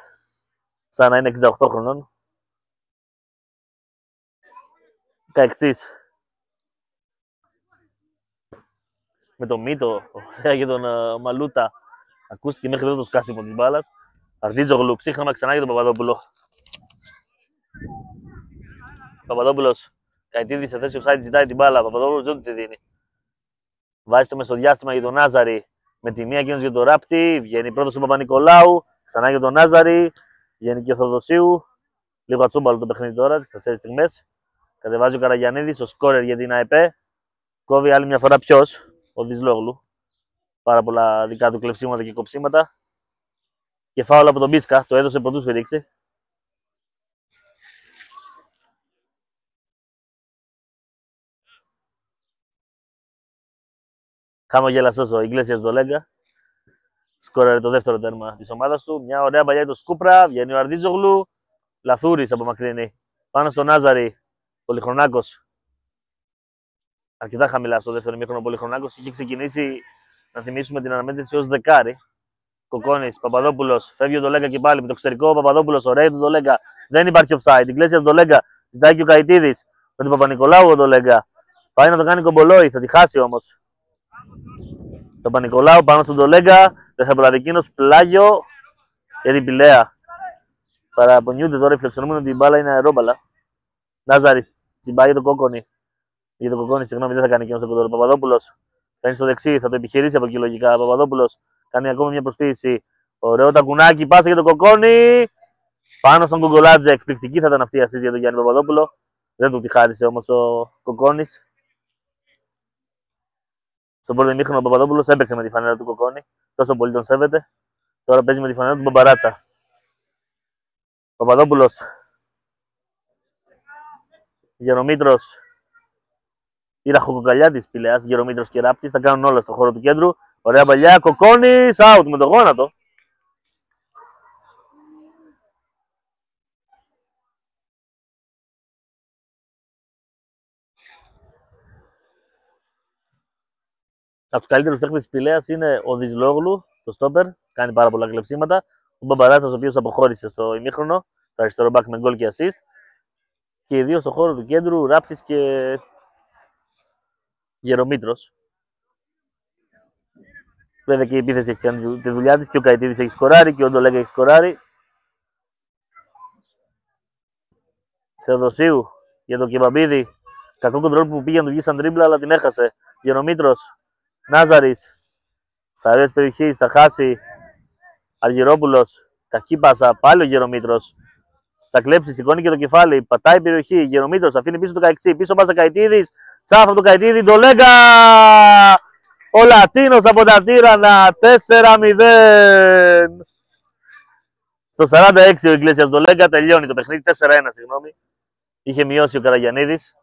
S1: Σαν να είναι 68 χρονών. Καεξής. Με τον Μίτο, ωραία για τον Μαλούτα. Ακούστηκε μέχρι εδώ το σκάσιμο της μπάλας. Αρδίτζογλου, ψύχραμα ξανά για τον Παπαδόπουλο. Παπαδόπουλος, Καϊτίδης σε θέση offside, ζητάει την μπάλα. Παπαδόπουλος δεν του τη δίνει. Βάζει το μεσοδιάστημα για τον Νάζαρη. Με τη μία εκείνος για τον Ράπτη. Βγαίνει πρώτος ο Παπα-Νικολάου. Ξανά για τον Νάζαρη. Βγαίνει και ο Θοδοσίου. Λίγο ατσούμπαλο το παιχνίδι τώρα, τις τελευταίες στιγμές. Κατεβάζει ο Καραγιαννίδης, ο σκόρερ για την ΑΕΠΕ. Κόβει άλλη μια φορά ποιος, ο Δυσλόγλου. Πάρα πολλά δικά του κλεψίματα και κοψίματα. Και φάουλ από τον Μπίσκα, το έδωσε πρωτού σφυρίξει. Χαμογελαστός ο Ιγκλέσιας το Λέγκα. Σκόρερε το δεύτερο τέρμα της ομάδας του. Μια ωραία παλιά το Σκούπρα, βγαίνει ο Αρδίτζογλου. Λαθούρης απομακρύνει πάνω στον Νάζαρη. Πολυχρονάκος. Αρκετά χαμηλά στο δεύτερο ημίχρονο ο Πολυχρονάκος. Είχε ξεκινήσει, να θυμίσουμε, την αναμέτρηση ως δεκάρι. Κοκόνης, Παπαδόπουλος, φεύγει ο Ντολέγκα και πάλι με το εξωτερικό. Παπαδόπουλος, ωραία του Ντολέγκα. Δεν υπάρχει offside. Ιγκλέσιας Ντολέγκα. Ζητάει και ο Καϊτίδης. Με τον Παπα-Νικολάου ο Ντολέγκα. Πάει να το κάνει κομπολόι, θα τη χάσει όμως. Το Παπα-Νικολάου πάνω στον Ντολέγκα. Δεν θα προλάβει εκείνος. Πλάγιο για την Πηλαία. Παραπονιούνται τώρα οι φιλοξενούμενοι ότι η μπάλα είναι αερόμπαλα. Νάζαρης, τσιμπάει για το Κόκονη. Για το Κοκόνη, συγγνώμη, δεν θα κάνει εκείνο το κοντό. Παπαδόπουλος παίρνει στο δεξί, θα το επιχειρήσει από εκεί λογικά. Παπαδόπουλος κάνει ακόμα μια προσποίηση. Ωραίο τακουνάκι, πάσα για το Κοκόνη. Πάνω στον Κογκολάτζε, εκπληκτική θα ήταν αυτή η ασίστ για τον Γιάννη Παπαδόπουλο. Δεν του τη χάρισε όμως ο Κοκόνης. Στον πρώτο ημίχρονο ο Παπαδόπουλος έπαιξε με τη φανέλα του Κοκόνη. Τόσο πολύ τον σέβεται. Τώρα παίζει με τη φανέλα του Μπαμπαράτσα. Παπαδόπουλος. Γερομήτρος. Η ραχοκοκαλιά της Πηλαιάς, Γερομήτρος και Ράπτης, θα κάνουν όλα στον χώρο του κέντρου. Ωραία παλιά, Κοκόνης, out με το γόνατο. Από τους καλύτερους παίκτες της Πηλαίας είναι ο Δυσλόγλου, το στόπερ, κάνει πάρα πολλά κλεψίματα. Ο Μπαμπαράτσας, ο οποίος αποχώρησε στο ημίχρονο, το αριστερό μπακ με γκολ και assist. Και οι δύο στον χώρο του κέντρου, Ράπτης και Γερομήτρος. Βέβαια και η επίθεση έχει κάνει τη δουλειά της και ο Καϊτίδης έχει σκοράρει και ο Ντολέγκα έχει σκοράρει. Θεοδοσίου για τον Κεμπαμπίδη. Κακό κοντρόλ που πήγε να του βγει σαν τρίμπλα, αλλά την έχασε. Γερομήτρος. Νάζαρης. Στα ωραία της περιοχής θα χάσει. Αργυρόπουλος. Κακή πάσα. Πάλι ο Γερομήτρος. Θα κλέψει, σηκώνει και το κεφάλι. Πατάει η περιοχή. Γερομήτρος αφήνει πίσω το Καϊξή. Πίσω πάσα Καϊτίδης. Τσάφ από το Καϊτίδη. Ντολέγκα. Ο Λατίνος από τα Τύρανα. 4-0. Στο 46 ο Ιγκλέσιας Ντολέγκα. Τελειώνει το παιχνίδι. 4-1, συγγνώμη. Είχε μειώσει ο Καραγιαννίδης.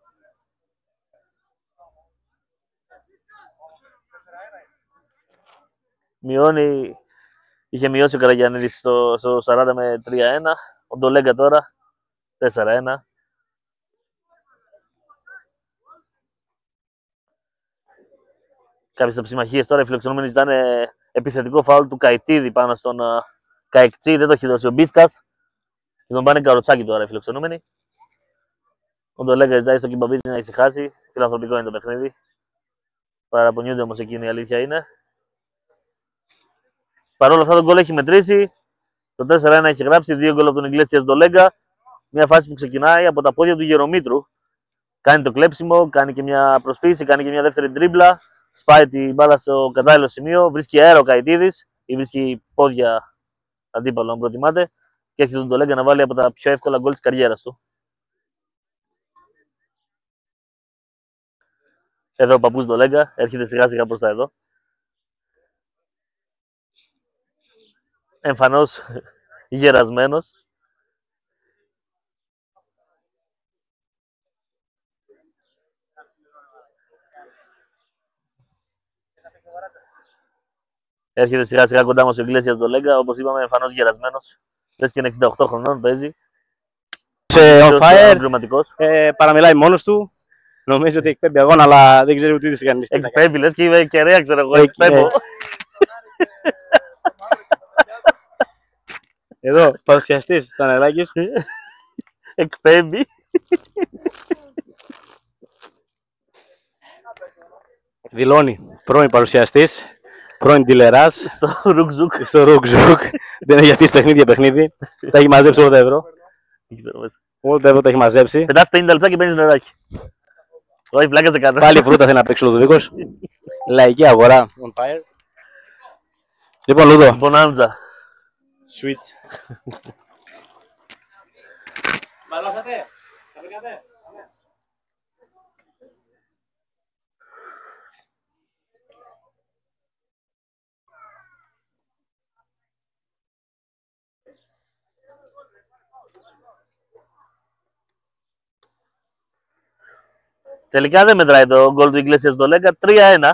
S1: Είχε μειώσει ο Καραγιαννίδης στο 40 με 3-1. Ο Ντολέγκα τώρα 4-1. Κάποιες αψημαχίες τώρα. Οι φιλοξενούμενοι ζητάνε επιθετικό φάουλ του Καϊτίδη πάνω στον Καϊκτσί. Δεν το έχει δώσει ο Μπίσκας. Και τον πάνε καροτσάκι τώρα οι φιλοξενούμενοι. Ο Ντολέγκα ζητάει στον Κεμπαμπίδη να ησυχάσει. Φιλανθρωπικό είναι το παιχνίδι. Παραπονιούνται όμως εκείνη, η αλήθεια είναι. Παρ' όλα αυτά τον γκολ έχει μετρήσει. Το 4-1 έχει γράψει. 2 γκολ από τον Ιγκλέσιας Ντολέγκα. Μια φάση που ξεκινάει από τα πόδια του Γερομήτρου. Κάνει το κλέψιμο, κάνει και μια προσποίηση, κάνει και μια δεύτερη τρίμπλα. Σπάει την μπάλα στο κατάλληλο σημείο. Βρίσκει αέρα ο Καϊτίδης ή βρίσκει πόδια αντίπαλο, αν προτιμάτε. και έρχεται τον Ντολέγκα να βάλει από τα πιο εύκολα γκολ της καριέρας του. Εδώ ο παππούς Ντολέγκα έρχεται σιγά σιγά προς τα εδώ. Εμφανώς γερασμένος. Έρχεται σιγά σιγά κοντά μας ο Ιγκλέσιας Ντολέγκα, όπως είπαμε, εμφανώς γερασμένος. Λες και είναι 68 χρονών, παίζει.
S4: On fire,
S1: Εμβληματικός.
S4: παραμιλάει μόνος του. Νομίζω ότι εκπέμπει αγώνα, αλλά δεν ξέρει ούτε τι κάνει.
S1: Εκπέμπει, λες και είμαι κεραία, ξέρω εγώ. Εκπέμπω.
S4: Εδώ, παρουσιαστής Τανελάκης.
S1: Εκπέμπει.
S4: Δηλώνει πρώην παρουσιαστής, πρώην τηλεράς.
S1: Στο ρουκζουκ.
S4: Στο ρουκζουκ. Δεν έχει αφήσει παιχνίδι. Τα έχει μαζέψει όλα τα ευρώ. Όλα τα ευρώ τα έχει μαζέψει.
S1: Πετάς 50 λεπτά και παίρνεις νεράκι. Όχι, πλάκα σε κάνω.
S4: Πάλι φρούτα θέλει να παίξει ο Λουδοβίκος. Λαϊκή αγορά. On fire. Λοιπόν, Λούδο.
S1: Μπονάντζα.
S4: Sweet.
S1: Τελικά δεν μετράει το γκολ του Ιγκλέσιας Ντολέγκα. 3-1.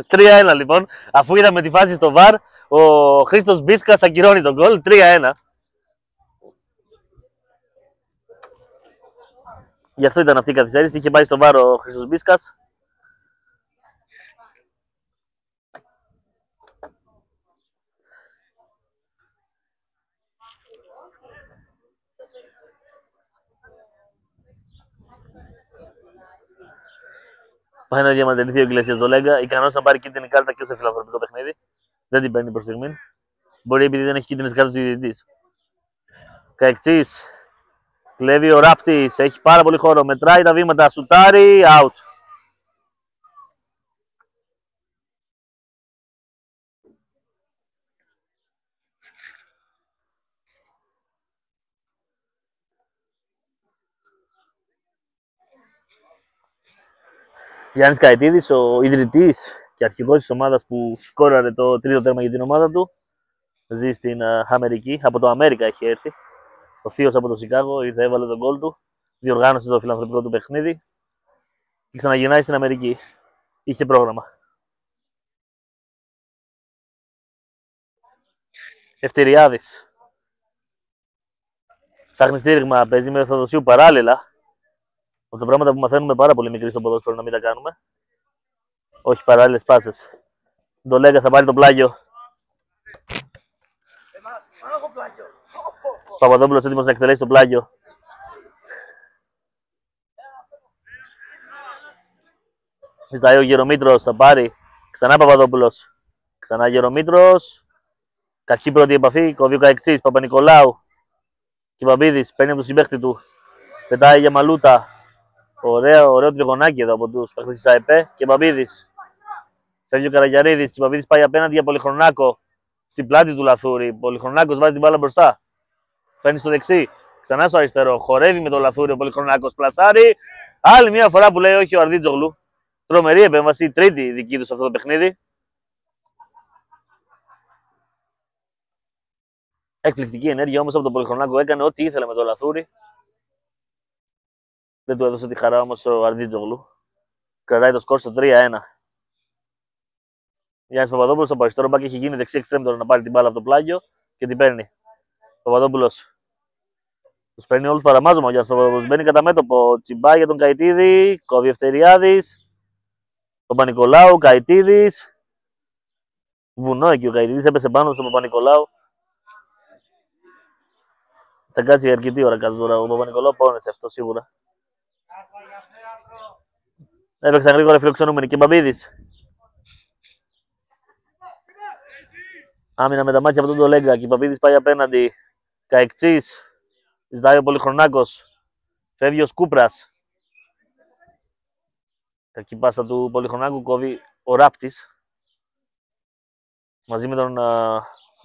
S1: 3-1 λοιπόν. Αφού είδαμε τη φάση στο VAR, ο Χρήστος Μπίσκας ακυρώνει τον γκολ. 3-1. Γι' αυτό ήταν αυτή η καθυστέρηση. Είχε πάει στο VAR ο Χρήστος Μπίσκας. Πάει να διαμαρτυρηθεί ο Ιγκλέσιας Ντολέγκα. Ικανός να πάρει κίτρινη κάρτα και σε φιλανθρωπικό παιχνίδι. Δεν την παίρνει προς στιγμή. Μπορεί επειδή δεν έχει κίτρινες κάρτες του διαιτητής. Καεκτσής. Κλέβει ο Ράπτης. Έχει πάρα πολύ χώρο. Μετράει τα βήματα. Σουτάρει. Out. Γιάννης Καετίδης, ο ιδρυτής και αρχηγός της ομάδας που σκόραρε το τρίτο τέρμα για την ομάδα του. Ζει στην Αμερική. Από το Αμέρικα έχει έρθει. Ο θείος από το Σικάγο ήρθε, έβαλε τον γκολ του. Διοργάνωσε το φιλανθρωπικό του παιχνίδι. Και ξαναγυρνάει στην Αμερική. Είχε πρόγραμμα. Ευτηριάδης. Ψάχνει στήριγμα, παίζει με Θεοδοσίου παράλληλα. Από τα πράγματα που μαθαίνουμε πάρα πολύ μικροί στο ποδόσφαιρο να μην τα κάνουμε. Όχι παράλληλες πάσες. Ντολέγκα θα πάρει το πλάγιο. Παπαδόπουλος έτοιμος να εκτελέσει το πλάγιο. Ζητάει ο Γερομήτρος, θα πάρει. Ξανά Παπαδόπουλος. Ξανά Γερομήτρος. Κακή πρώτη επαφή. Κόβει ο Καεκτσής. Παπα-Νικολάου. Και Μπαμπίδης παίρνει από τον συμπαίχτη του. Πετάει για Μαλούτα. Ωραίο τριγωνάκι εδώ από τους παίχτες της ΑΕΠ. Και Μπαμπίδης. Φεύγει ο Καραγιαρίδης. Και Μπαμπίδης πάει απέναντι για Πολυχρονάκο. Στην πλάτη του Λαθούρη. Πολυχρονάκος βάζει την μπάλα μπροστά. Φέρνει στο δεξί. Ξανά στο αριστερό. Χορεύει με τον Λαθούρη. Ο Πολυχρονάκος πλασάρει. Άλλη μια φορά που λέει όχι ο Αρδίτζογλου. Τρομερή επέμβαση. Τρίτη δική του σε αυτό το παιχνίδι. Εκπληκτική ενέργεια όμως από τον Πολυχρονάκο. Έκανε ό,τι ήθελε με τον Λαθούρη. Δεν του έδωσε τη χαρά όμως ο Αρδίτζογλου. Κρατάει το σκορ στο 3-1. Γιάννης Παπαδόπουλος από αριστερό μπακ έχει γίνει δεξί εξτρέμ τώρα να πάρει την μπάλα από το πλάγιο και την παίρνει. Παπαδόπουλος. Τους παίρνει όλους παραμάζωμα ο Γιάννης Παπαδόπουλος. Μπαίνει κατά μέτωπο. Τσιμπάει για τον Καετίδη. Κόβει Ευτηριάδης. Τον Παπα-Νικολάου. Καετίδης. Βουνό εκεί ο Καετίδης. Έπεσε πάνω στον Παπα-Νικολάου. Θα κάτσει για αρκετή ώρα κάτω τώρα. Ο Παπα-Νικολάου πόνεσε αυτό σίγουρα. Έπαιξαν γρήγορα φιλοξενούμενοι και Μπαμπίδης. Άμυνα με τα μάτια από τον Ντολέγκα και η Μπαμπίδης πάει απέναντι. Καεκτσής. Ζητάει ο Πολυχρονάκος. Φεύγει ο Σκούπρας. Κακή πάσα του Πολυχρονάκου, κόβει ο Ράπτης. Μαζί με τον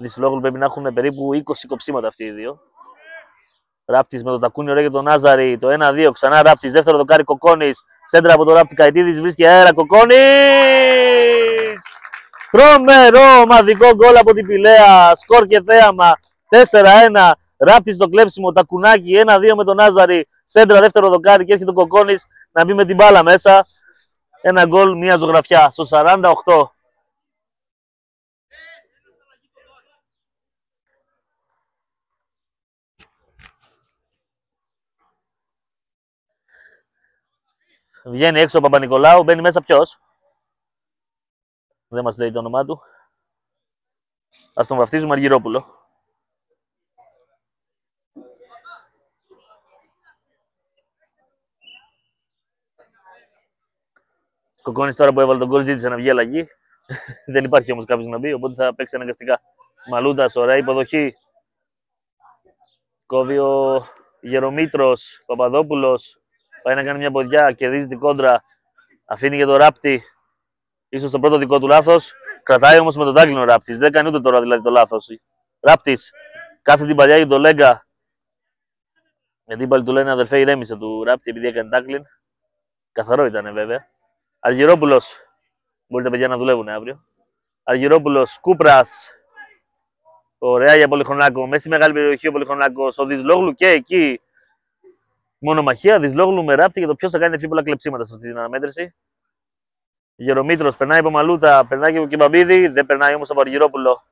S1: Δυσλόγλου πρέπει να έχουν περίπου 20 κοψίματα αυτοί οι δύο. Ράπτης με τον Τακούνι, ωραία και τον Νάζαρη. Το 1-2. Ξανά Ράπτης. Δεύτερο δοκάρι Κοκκόνης. Σέντρα από τον Ράπτη Καϊτίδης. Βρίσκει αέρα Κοκκόνης. Τρομερό ομαδικό γκολ από την Πηλαία. Σκορ και θέαμα. 4-1. Ράπτης στο κλέψιμο. Τακουνάκι. 1-2 με τον Νάζαρη. Σέντρα δεύτερο δοκάρι και έρχεται ο Κοκκόνης να μπει με την μπάλα μέσα. Ένα γκολ, μια ζωγραφιά. Στο 48. Βγαίνει έξω ο Παπα-Νικολάου, μπαίνει μέσα ποιος? Δεν μας λέει το όνομά του. Ας τον βαφτίζουμε Αργυρόπουλο. Κοκκόνης τώρα που έβαλε τον γκολ ζήτησε να βγει αλλαγή. Δεν υπάρχει όμως κάποιος να μπει, οπότε θα παίξει αναγκαστικά. Μαλούντας, ωραία υποδοχή. Κόβει ο Γερομήτρος, Παπαδόπουλος. Πάει να κάνει μια ποδιά, κερδίζει την κόντρα. Αφήνει για τον Ράπτη. Ίσως το πρώτο δικό του λάθος. Κρατάει όμως με τον τάκλινο ο Ράπτης. Δεν κάνει ούτε τώρα δηλαδή το λάθος. Ράπτης κάθε την παλιά για τον Λέγκα. Γιατί πάλι του λένε αδερφέ ηρέμησε του Ράπτη επειδή έκανε τάκλιν. Καθαρό ήταν βέβαια. Αργυρόπουλος. Μπορείτε παιδιά να δουλεύουν αύριο. Αργυρόπουλος, Κούπρας. Ωραία για Πολυχρονάκο. Μέσα στη μεγάλη περιοχή ο Πολυχρονάκος. Ο Δυσλόγλου και εκεί. Μονομαχία Δυσλόγλου με Ράπτη για το ποιος θα κάνει πιο πολλά κλεψίματα σε αυτή την αναμέτρηση. Γερομήτρος περνάει από Μαλούτα, περνάει και από Κεμπαμπίδη, δεν περνάει όμως από Αργυρόπουλο.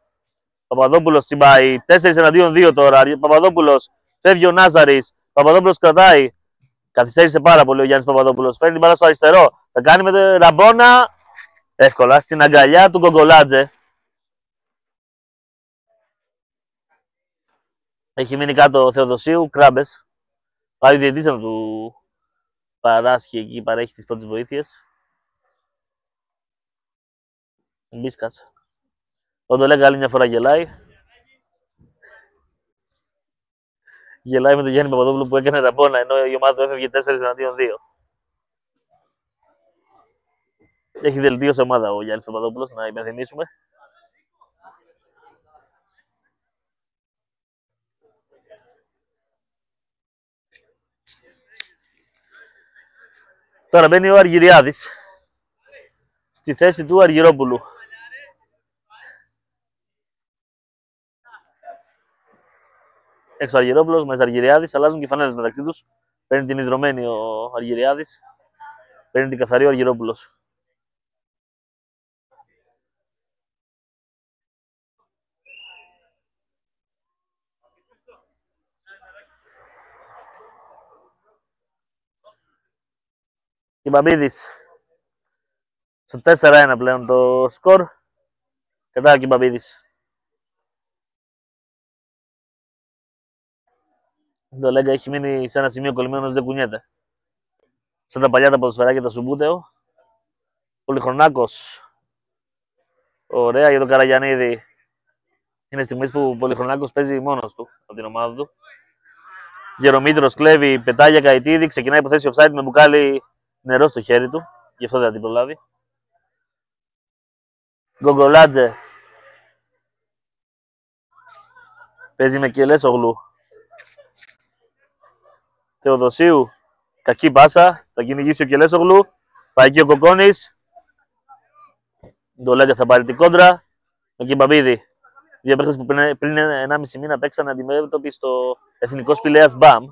S1: Παπαδόπουλος τσιμπάει. 4 εναντίον 2 τώρα. Παπαδόπουλος, φεύγει ο Νάζαρης. Παπαδόπουλος κρατάει. Καθυστέρησε πάρα πολύ ο Γιάννης Παπαδόπουλος. Φέρνει την μπάλα στο αριστερό. Θα κάνει με το ραμπόνα. Εύκολα στην αγκαλιά του Γκογκολάτζε. Έχει μείνει κάτω ο Θεοδοσίου, Κράμπες. Πάει ο διαιτητής να του παράσχει εκεί, παρέχει τις πρώτες βοήθειες. Μπίσκας. Ο Ντολέγκα άλλη μια φορά γελάει. Γελάει με τον Γιάννη Παπαδόπουλο που έκανε ραμπόνα ενώ η ομάδα του έφευγε 4 εναντίον 2. Έχει δελτίωσε ομάδα ο Γιάννης Παπαδόπουλος, να υπενθυμίσουμε. Τώρα μπαίνει ο Αργυριάδης στη θέση του Αργυρόπουλου. Έξω ο Αργυρόπουλος, μέσα Αργυριάδης, αλλάζουν και φανέλες μεταξύ τους. Παίρνει την ιδρωμένη ο Αργυριάδης, παίρνει την καθαρή ο Αργυρόπουλος. Κεμπαμπίδης. Στο 4-1 πλέον το σκορ. Κατά ο Κεμπαμπίδης. Το Λέγκα έχει μείνει σε ένα σημείο κολλημένος, δεν κουνιέται. Σαν τα παλιά τα ποδοσφαιράκια τα Σουμπούτεο. Πολυχρονάκος. Ωραία για τον Καραγιαννίδη. Είναι στιγμές που ο Πολυχρονάκος παίζει μόνος του από την ομάδα του. Γερομήτρος κλέβει, πετάει για Καϊτίδη, ξεκινάει υποθέση offside με μπουκάλι νερό στο χέρι του. Γι' αυτό δεν θα την προλάβει. Γκογκολάτζε. Παίζει με Κελέσογλου. Θεοδοσίου. Κακή πάσα. Θα κυνηγήσει ο Κελέσογλου. Πάει εκεί ο Κοκκόνης. Το Λέγκα θα πάρει την κόντρα. Ο Κεμπαμπίδη. Δύο παίκτες που πριν 1,5 μήνα παίξαν αντιμέτωποι στο Εθνικό Πηλαίας Μπαμ.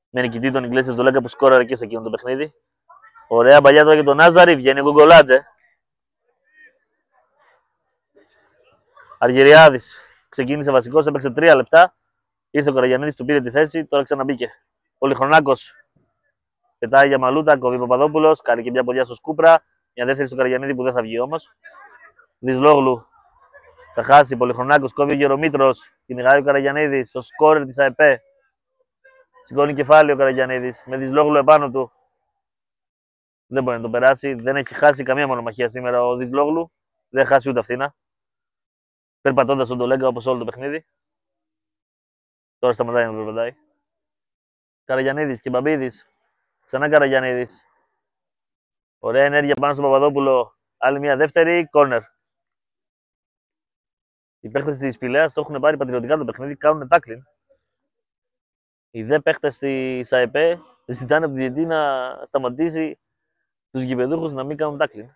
S1: Με νικητή τον Ιγκλέσιας το Λέγκα που σκόραρε και σε εκείνο το παιχνίδι. Ωραία παλιά τώρα για τον Νάζαρη. Βγαίνει ο Γκογκολάτζε. Αργυριάδης. Ξεκίνησε βασικός, έπαιξε 3 λεπτά. Ήρθε ο Καραγιαννίδης, του πήρε τη θέση, τώρα ξαναμπήκε. Πολυχρονάκος. Πετάει για Μαλούτα, κόβει Παπαδόπουλος, κάνει και μια ποδιά στο Σκούπρα. Μια δεύτερη στο Καραγιαννίδη που δεν θα βγει όμως. Δυσλόγλου. Θα χάσει. Πολυχρονάκος, κόβει ο Γερομήτρος. Κυνηγάει ο Καραγιαννίδης, ο σκόρερ της ΑΕΠΕ. Σηκώνει κεφάλι ο Καραγιαννίδης. Με Δυσλόγλου επάνω του. Δεν μπορεί να τον περάσει. Δεν έχει χάσει καμία μονομαχία σήμερα ο Δυσλόγλου. Δεν χάσει ούτε αυτήνα. Περπατώντας τον Ντολέγκα όπως όλο το παιχνίδι. Τώρα σταματάει να περπατάει. Καραγιαννίδης, Κεμπαμπίδης. Ξανά Καραγιαννίδης. Ωραία ενέργεια πάνω στον Παπαδόπουλο. Άλλη μια δεύτερη. Κόρνερ. Οι παίχτες της Πηλαίας το έχουν πάρει πατριωτικά το παιχνίδι, κάνουν τάκλιν. Οι δε παίχτες της ΑΕΠΕ ζητάνε από τη διαιτή να σταματήσει τους γηπεδούχους να μην κάνουν τάκλιν.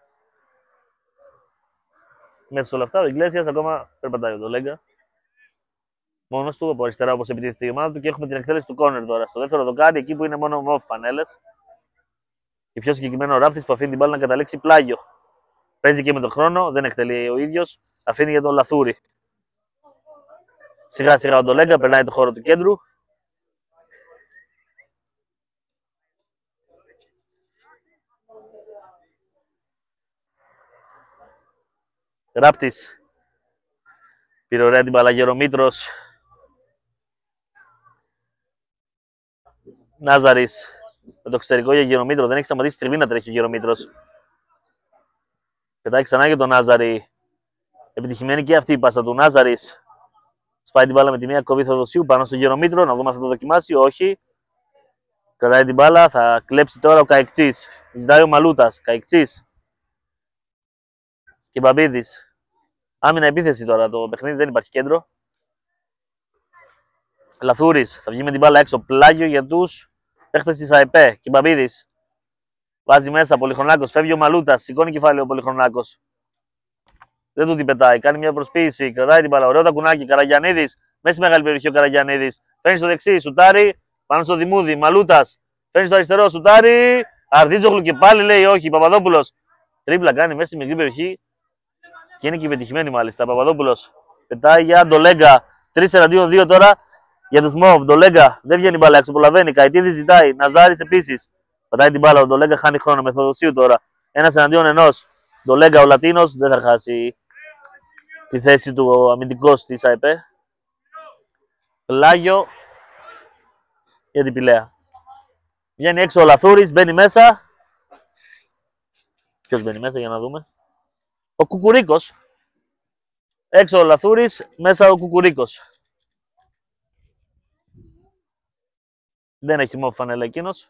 S1: Μέσα σε όλα αυτά, ο Ιγκλέσιας ακόμα περπατάει το Λέγκα. Μόνος του από αριστερά, όπως επιτίθεται η ομάδα του, και έχουμε την εκτέλεση του κόρνερ τώρα. Στο δεύτερο δοκάρι, εκεί που είναι μόνο μοβ φανέλες. Και πιο συγκεκριμένο ο Ράφτης που αφήνει την μπάλα να καταλήξει πλάγιο. Παίζει και με τον χρόνο, δεν εκτελεί ο ίδιος, αφήνει για τον Λαθούρη. Σιγά σιγά ο Ντολέγκα περνάει το χώρο του κέντρου. Ράπτης. Πήρε ωραία την μπάλα Γερομήτρος. Νάζαρης με το εξωτερικό για Γερομήτρο. Δεν έχει σταματήσει τριβή να τρέχει ο Γερομήτρος. Πετάει ξανά για τον Νάζαρη. Επιτυχημένη και αυτή η πάσα του. Νάζαρης σπάει την μπάλα με τη μία κοβή Θοδοσίου πάνω στον Γερομήτρο. Να δούμε αν θα το δοκιμάσει. Όχι. Κρατάει την μπάλα. Θα κλέψει τώρα ο Καϊκτσής. Ζητάει ο Μαλούτας. Καϊκτσής. Και Μπαμπίδης. Άμυνα επίθεση τώρα. Το παιχνίδι δεν υπάρχει κέντρο. Λαθούρης θα βγει με την μπάλα έξω. Πλάγιο για τους παίχτες της ΑΕΠΕ. Και Μπαμπίδης. Βάζει μέσα. Πολυχρονάκος. Φεύγει ο Μαλούτας. Σηκώνει κεφάλαιο ο Πολυχρονάκος. Δεν του την πετάει. Κάνει μια προσποίηση. Κρατάει την μπάλα. Ωραίο τακουνάκι. Καραγιαννίδης. Μέση μεγάλη περιοχή ο Καραγιαννίδης. Φέρνει στο δεξί. Σουτάρι. Πάνω στο Δημούδη. Μαλούτας. Φέρνει στο αριστερό. Σουτάρι. Αρδίτζογλου και πάλι λέει όχι. Παπαδόπουλος. Τρίπλα κάνει μέσα στη μικρή περιοχή. Και είναι και πετυχημένη μάλιστα. Παπαδόπουλος πετάει για Ντολέγκα. 3-2 τώρα για τους Μοβ. Ντολέγκα δεν βγαίνει μπάλα έξω. Προλαβαίνει. Καϊτίδης ζητάει. Ναζάρης επίσης. Πατάει την μπάλα. Ο Ντολέγκα χάνει χρόνο με Θοδοσίου τώρα. 1-1. Ντολέγκα ο Λατίνος δεν θα χάσει τη θέση του ο αμυντικός της ΑΕΠΕ. Πλάγιο για την Πηλαία. Βγαίνει έξω ο Λαθούρης. Μπαίνει μέσα. Ποιος μπαίνει μέσα για να δούμε. Ο Κουκουρίκος. Έξω ο Λαθούρης, μέσα ο Κουκουρίκος. Δεν έχει μόφ φανέλα εκείνος.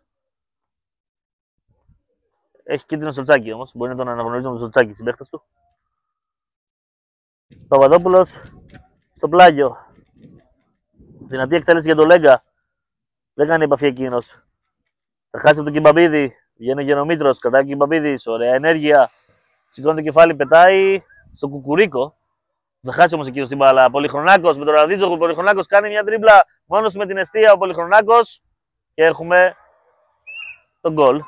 S1: Έχει κίτρινο σοτσάκι όμως. Μπορεί να τον αναγνωρίζουμε το σοτσάκι συμπαίχτες του. Παπαδόπουλος στο πλάγιο. Δυνατή εκτέλεση για τον Λέγκα. Δεν κάνει επαφή εκείνος. Θα χάσει από τον Κιμπαμπίδη. Βγαίνει ο Γερομήτρος. Κρατάει ο Κιμπαμπίδης. Ωραία ενέργεια. Σηκώνει το κεφάλι, πετάει στον Κουκουρίκο. Θα χάσει όμως εκείνος την μπάλα. Πολυχρονάκος με τον Ραδίτζογλου. Πολυχρονάκος κάνει μια τρίμπλα μόνος με την εστία. Ο Πολυχρονάκος. Και έχουμε τον γκολ.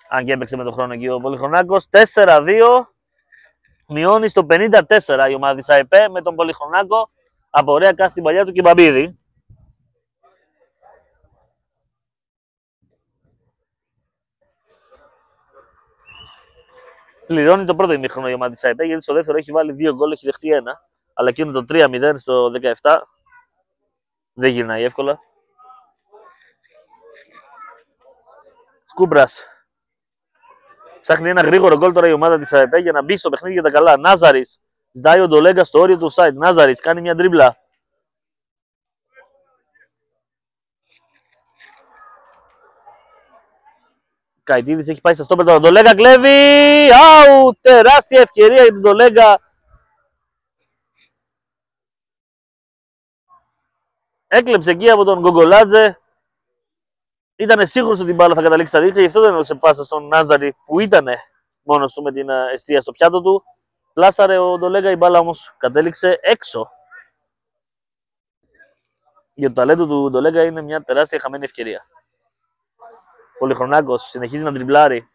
S1: Αν και έπαιξε με τον χρόνο εκεί ο Πολυχρονάκος. 4-2. Μειώνει στο 54 η ομάδα της ΑΕΠΕ με τον Πολυχρονάκο. Από ωραία κάθε την παλιά του Κιμπαμπίδη. Πληρώνει το πρώτο ημίχρονο η ομάδα της ΑΕΠΕ, γιατί στο δεύτερο έχει βάλει 2 γκολ, έχει δεχτεί 1. Αλλά εκείνο το 3-0 στο 17 δεν γυρνάει εύκολα. Σκούμπρας. Ψάχνει ένα γρήγορο γκολ τώρα η ομάδα της ΑΕΠΕ για να μπει στο παιχνίδι για τα καλά. Νάζαρης. Ζητάει ο Ντολέγκα στο όριο του offside. Νάζαρης κάνει μια τρίμπλα. Καϊτίδης έχει πάει στα στόπερ τώρα. Ντολέγκα κλέβει. Αου! Τεράστια ευκαιρία για τον Ντολέγκα. Έκλεψε εκεί από τον Γκογκολάτζε. Ήταν σίγουρος ότι η μπάλα θα καταλήξει στα δίχτυα. Γι' αυτό δεν έδωσε πάσα στον Νάζαρη που ήταν μόνος του με την εστία στο πιάτο του. Πλάσαρε ο Ντολέγκα, η μπάλα όμως κατέληξε έξω. Για το ταλέντο του Ντολέγκα είναι μια τεράστια χαμένη ευκαιρία. Πολυχρονάκος συνεχίζει να τριμπλάρει.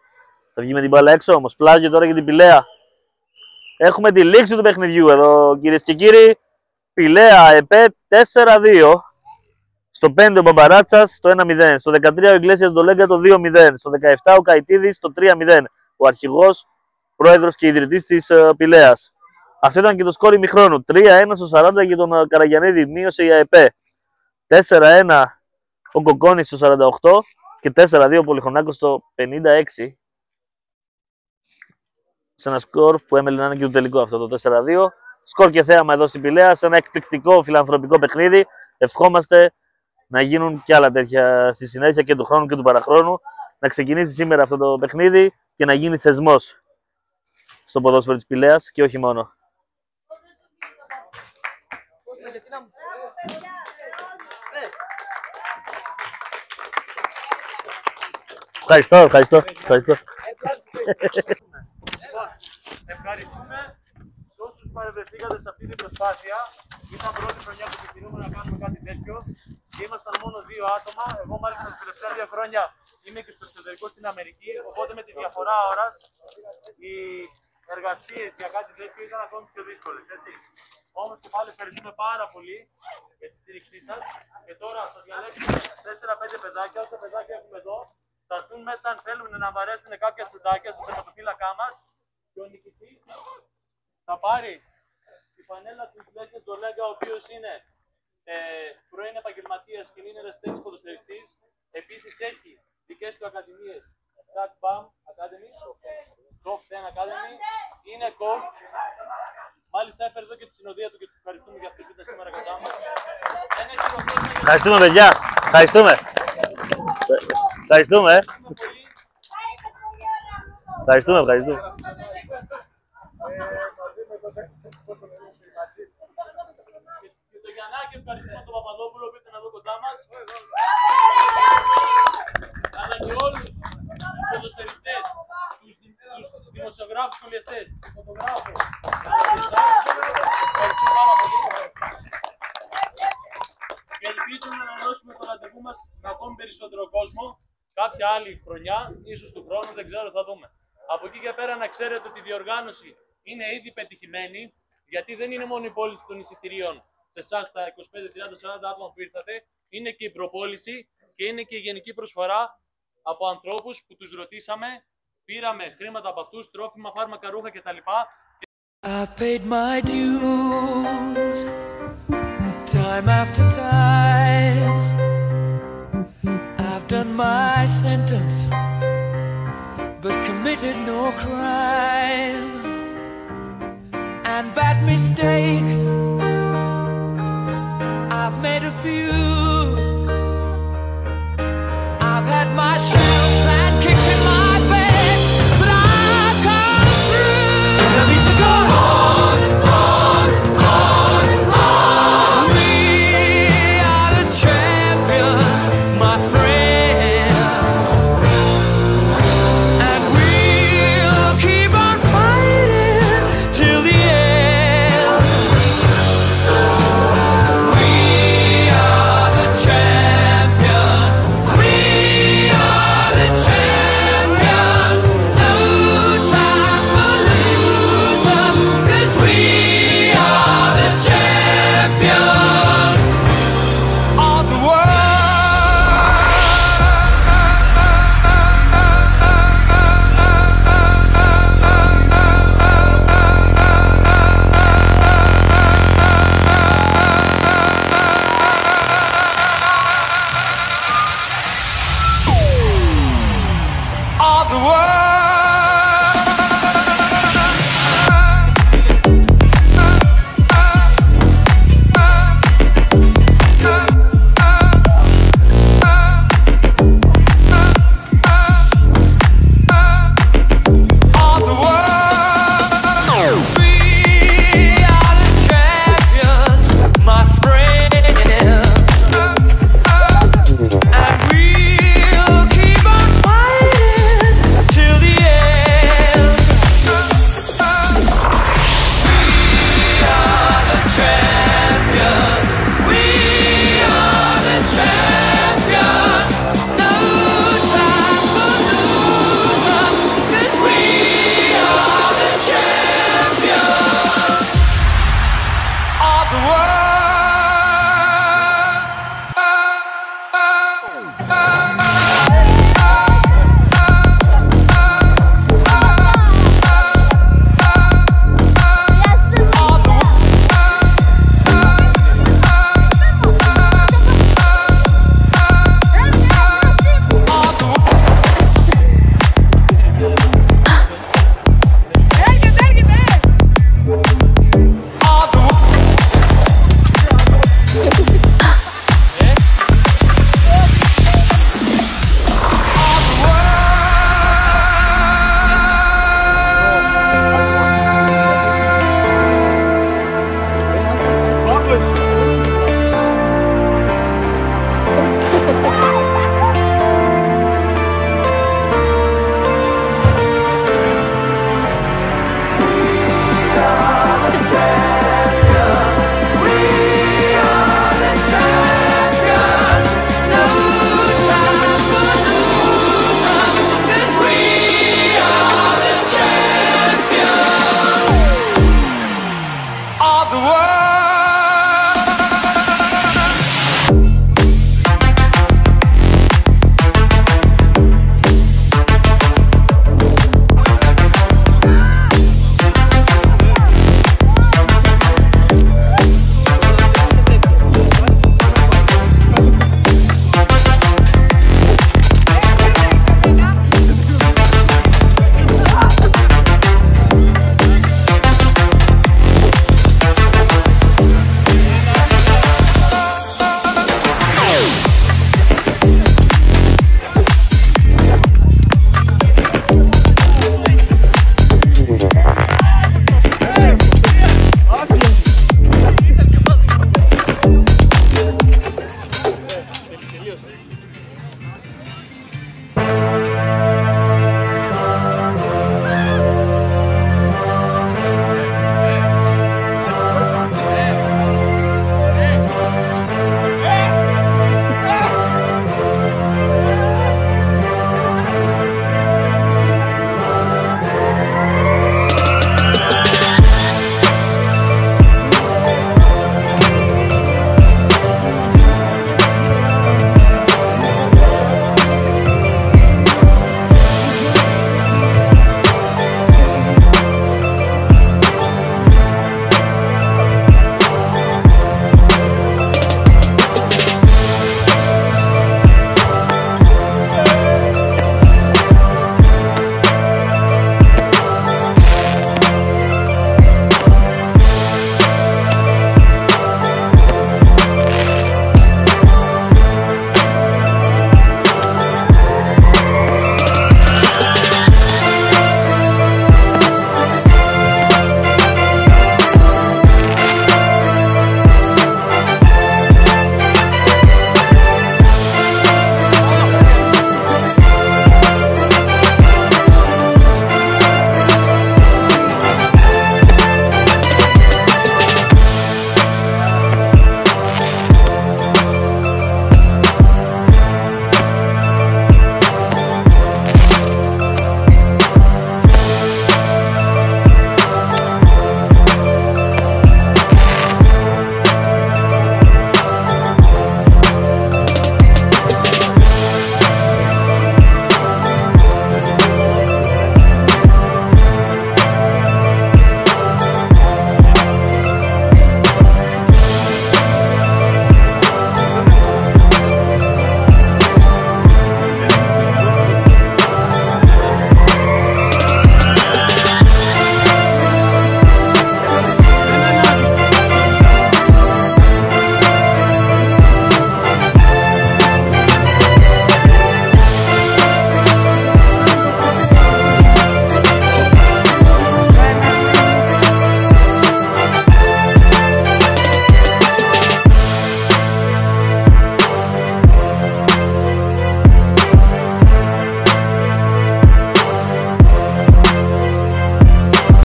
S1: Θα βγει με την μπάλα έξω όμως. Πλάγιο τώρα για την Πηλαία. Έχουμε τη λήξη του παιχνιδιού εδώ κυρίες και κύριοι. Πηλαία ΕΠΕ 4-2. Στο 5 ο Μπαμπαράτσας το 1-0. Στο 13 ο Ιγκλέσιας Ντολέγκα το 2-0. Στο 17 ο Καϊτίδης το 3-0. Ο αρχηγός, πρόεδρος και ιδρυτής της Πηλαίας. Αυτό ήταν και το σκόρ ημιχρόνου. 3-1 στο 40 για τον Καραγιαννίδη. Μείωσε η ΑΕΠΕ. 4-1 ο Κοκκόνης στο 48 και 4-2 ο Πολυχρονάκος στο 56. Σε ένα σκορ που έμελε να είναι και το τελικό αυτό το 4-2. Σκορ και θέαμα εδώ στην Πηλαία σε ένα εκπληκτικό φιλανθρωπικό παιχνίδι. Ευχόμαστε να γίνουν και άλλα τέτοια στη συνέχεια και του χρόνου και του παραχρόνου. Να ξεκινήσει σήμερα αυτό το παιχνίδι και να γίνει θεσμός στο ποδόσφαιρο της Πηλαίας και όχι μόνο. Ευχαριστώ, ευχαριστώ. Ευχαριστώ.
S5: Ευχαριστούμε σε όσους παρευρεθήκατε σε αυτή την προσπάθεια. Ήταν πρώτη χρονιά που επιχειρούμε να κάνουμε κάτι τέτοιο και ήμασταν μόνο 2 άτομα. Εγώ, μάλιστα, τα τελευταία 2 χρόνια είμαι και στο εξωτερικό στην Αμερική. Οπότε, με τη διαφορά ώρας, οι εργασίες για κάτι τέτοιο ήταν ακόμη πιο δύσκολες. Όμως και πάλι ευχαριστούμε πάρα πολύ για τη στήριξή σας. Και τώρα θα διαλέξουμε 4-5 παιδάκια. Όσα παιδάκια έχουμε εδώ, θα έρθουν μέσα αν θέλουν να βαρέσουν κάποια σφουτάκια στο τερματοφύλακά μας. Και ο νικητής θα πάρει τη φανέλα του Ιγκλέσιας Ντολέγκα, ο οποίος είναι πρώην επαγγελματίας και είναι ερασιτέχνης ποδοσφαιριστής. Επίσης έχει δικές του ακαδημίες, Tag Bam Academy, Soft 10 Academy, είναι coach. Μάλιστα έφερε εδώ και τη συνοδεία του και τους ευχαριστούμε για αυτό που ήταν σήμερα κοντά μας.
S1: Ευχαριστούμε, παιδιά. Ευχαριστούμε. Ευχαριστούμε. Ευχαριστούμε, ευχαριστούμε.
S5: Και το Γιαννάκη ευχαριστούμε τον Παπαδόπουλο που ήταν εδώ κοντά μας. Αλλά και όλους τους ποδοσφαιριστές, τους δημοσιογράφους, σχολιαστές, τους φωτογράφους. Ευχαριστούμε πάρα πολύ. Και ελπίζουμε να ανανεώσουμε το ραντεβού μας με ακόμη περισσότερο κόσμο κάποια άλλη χρονιά, ίσως του χρόνου, δεν ξέρω, θα δούμε. Από εκεί και πέρα να ξέρετε ότι η διοργάνωση είναι ήδη πετυχημένη, γιατί δεν είναι μόνο η πώληση των εισιτηρίων σε εσάς τα 25, 30, 40 άτομα που ήρθατε, είναι και η προπόληση και είναι και η γενική προσφορά από ανθρώπους που τους ρωτήσαμε, πήραμε χρήματα από αυτούς, τρόφιμα, φάρμακα, ρούχα κτλ.
S6: I've paid my dues, time after time. I've done my sentence, but committed no crime. And bad mistakes, I've made a few.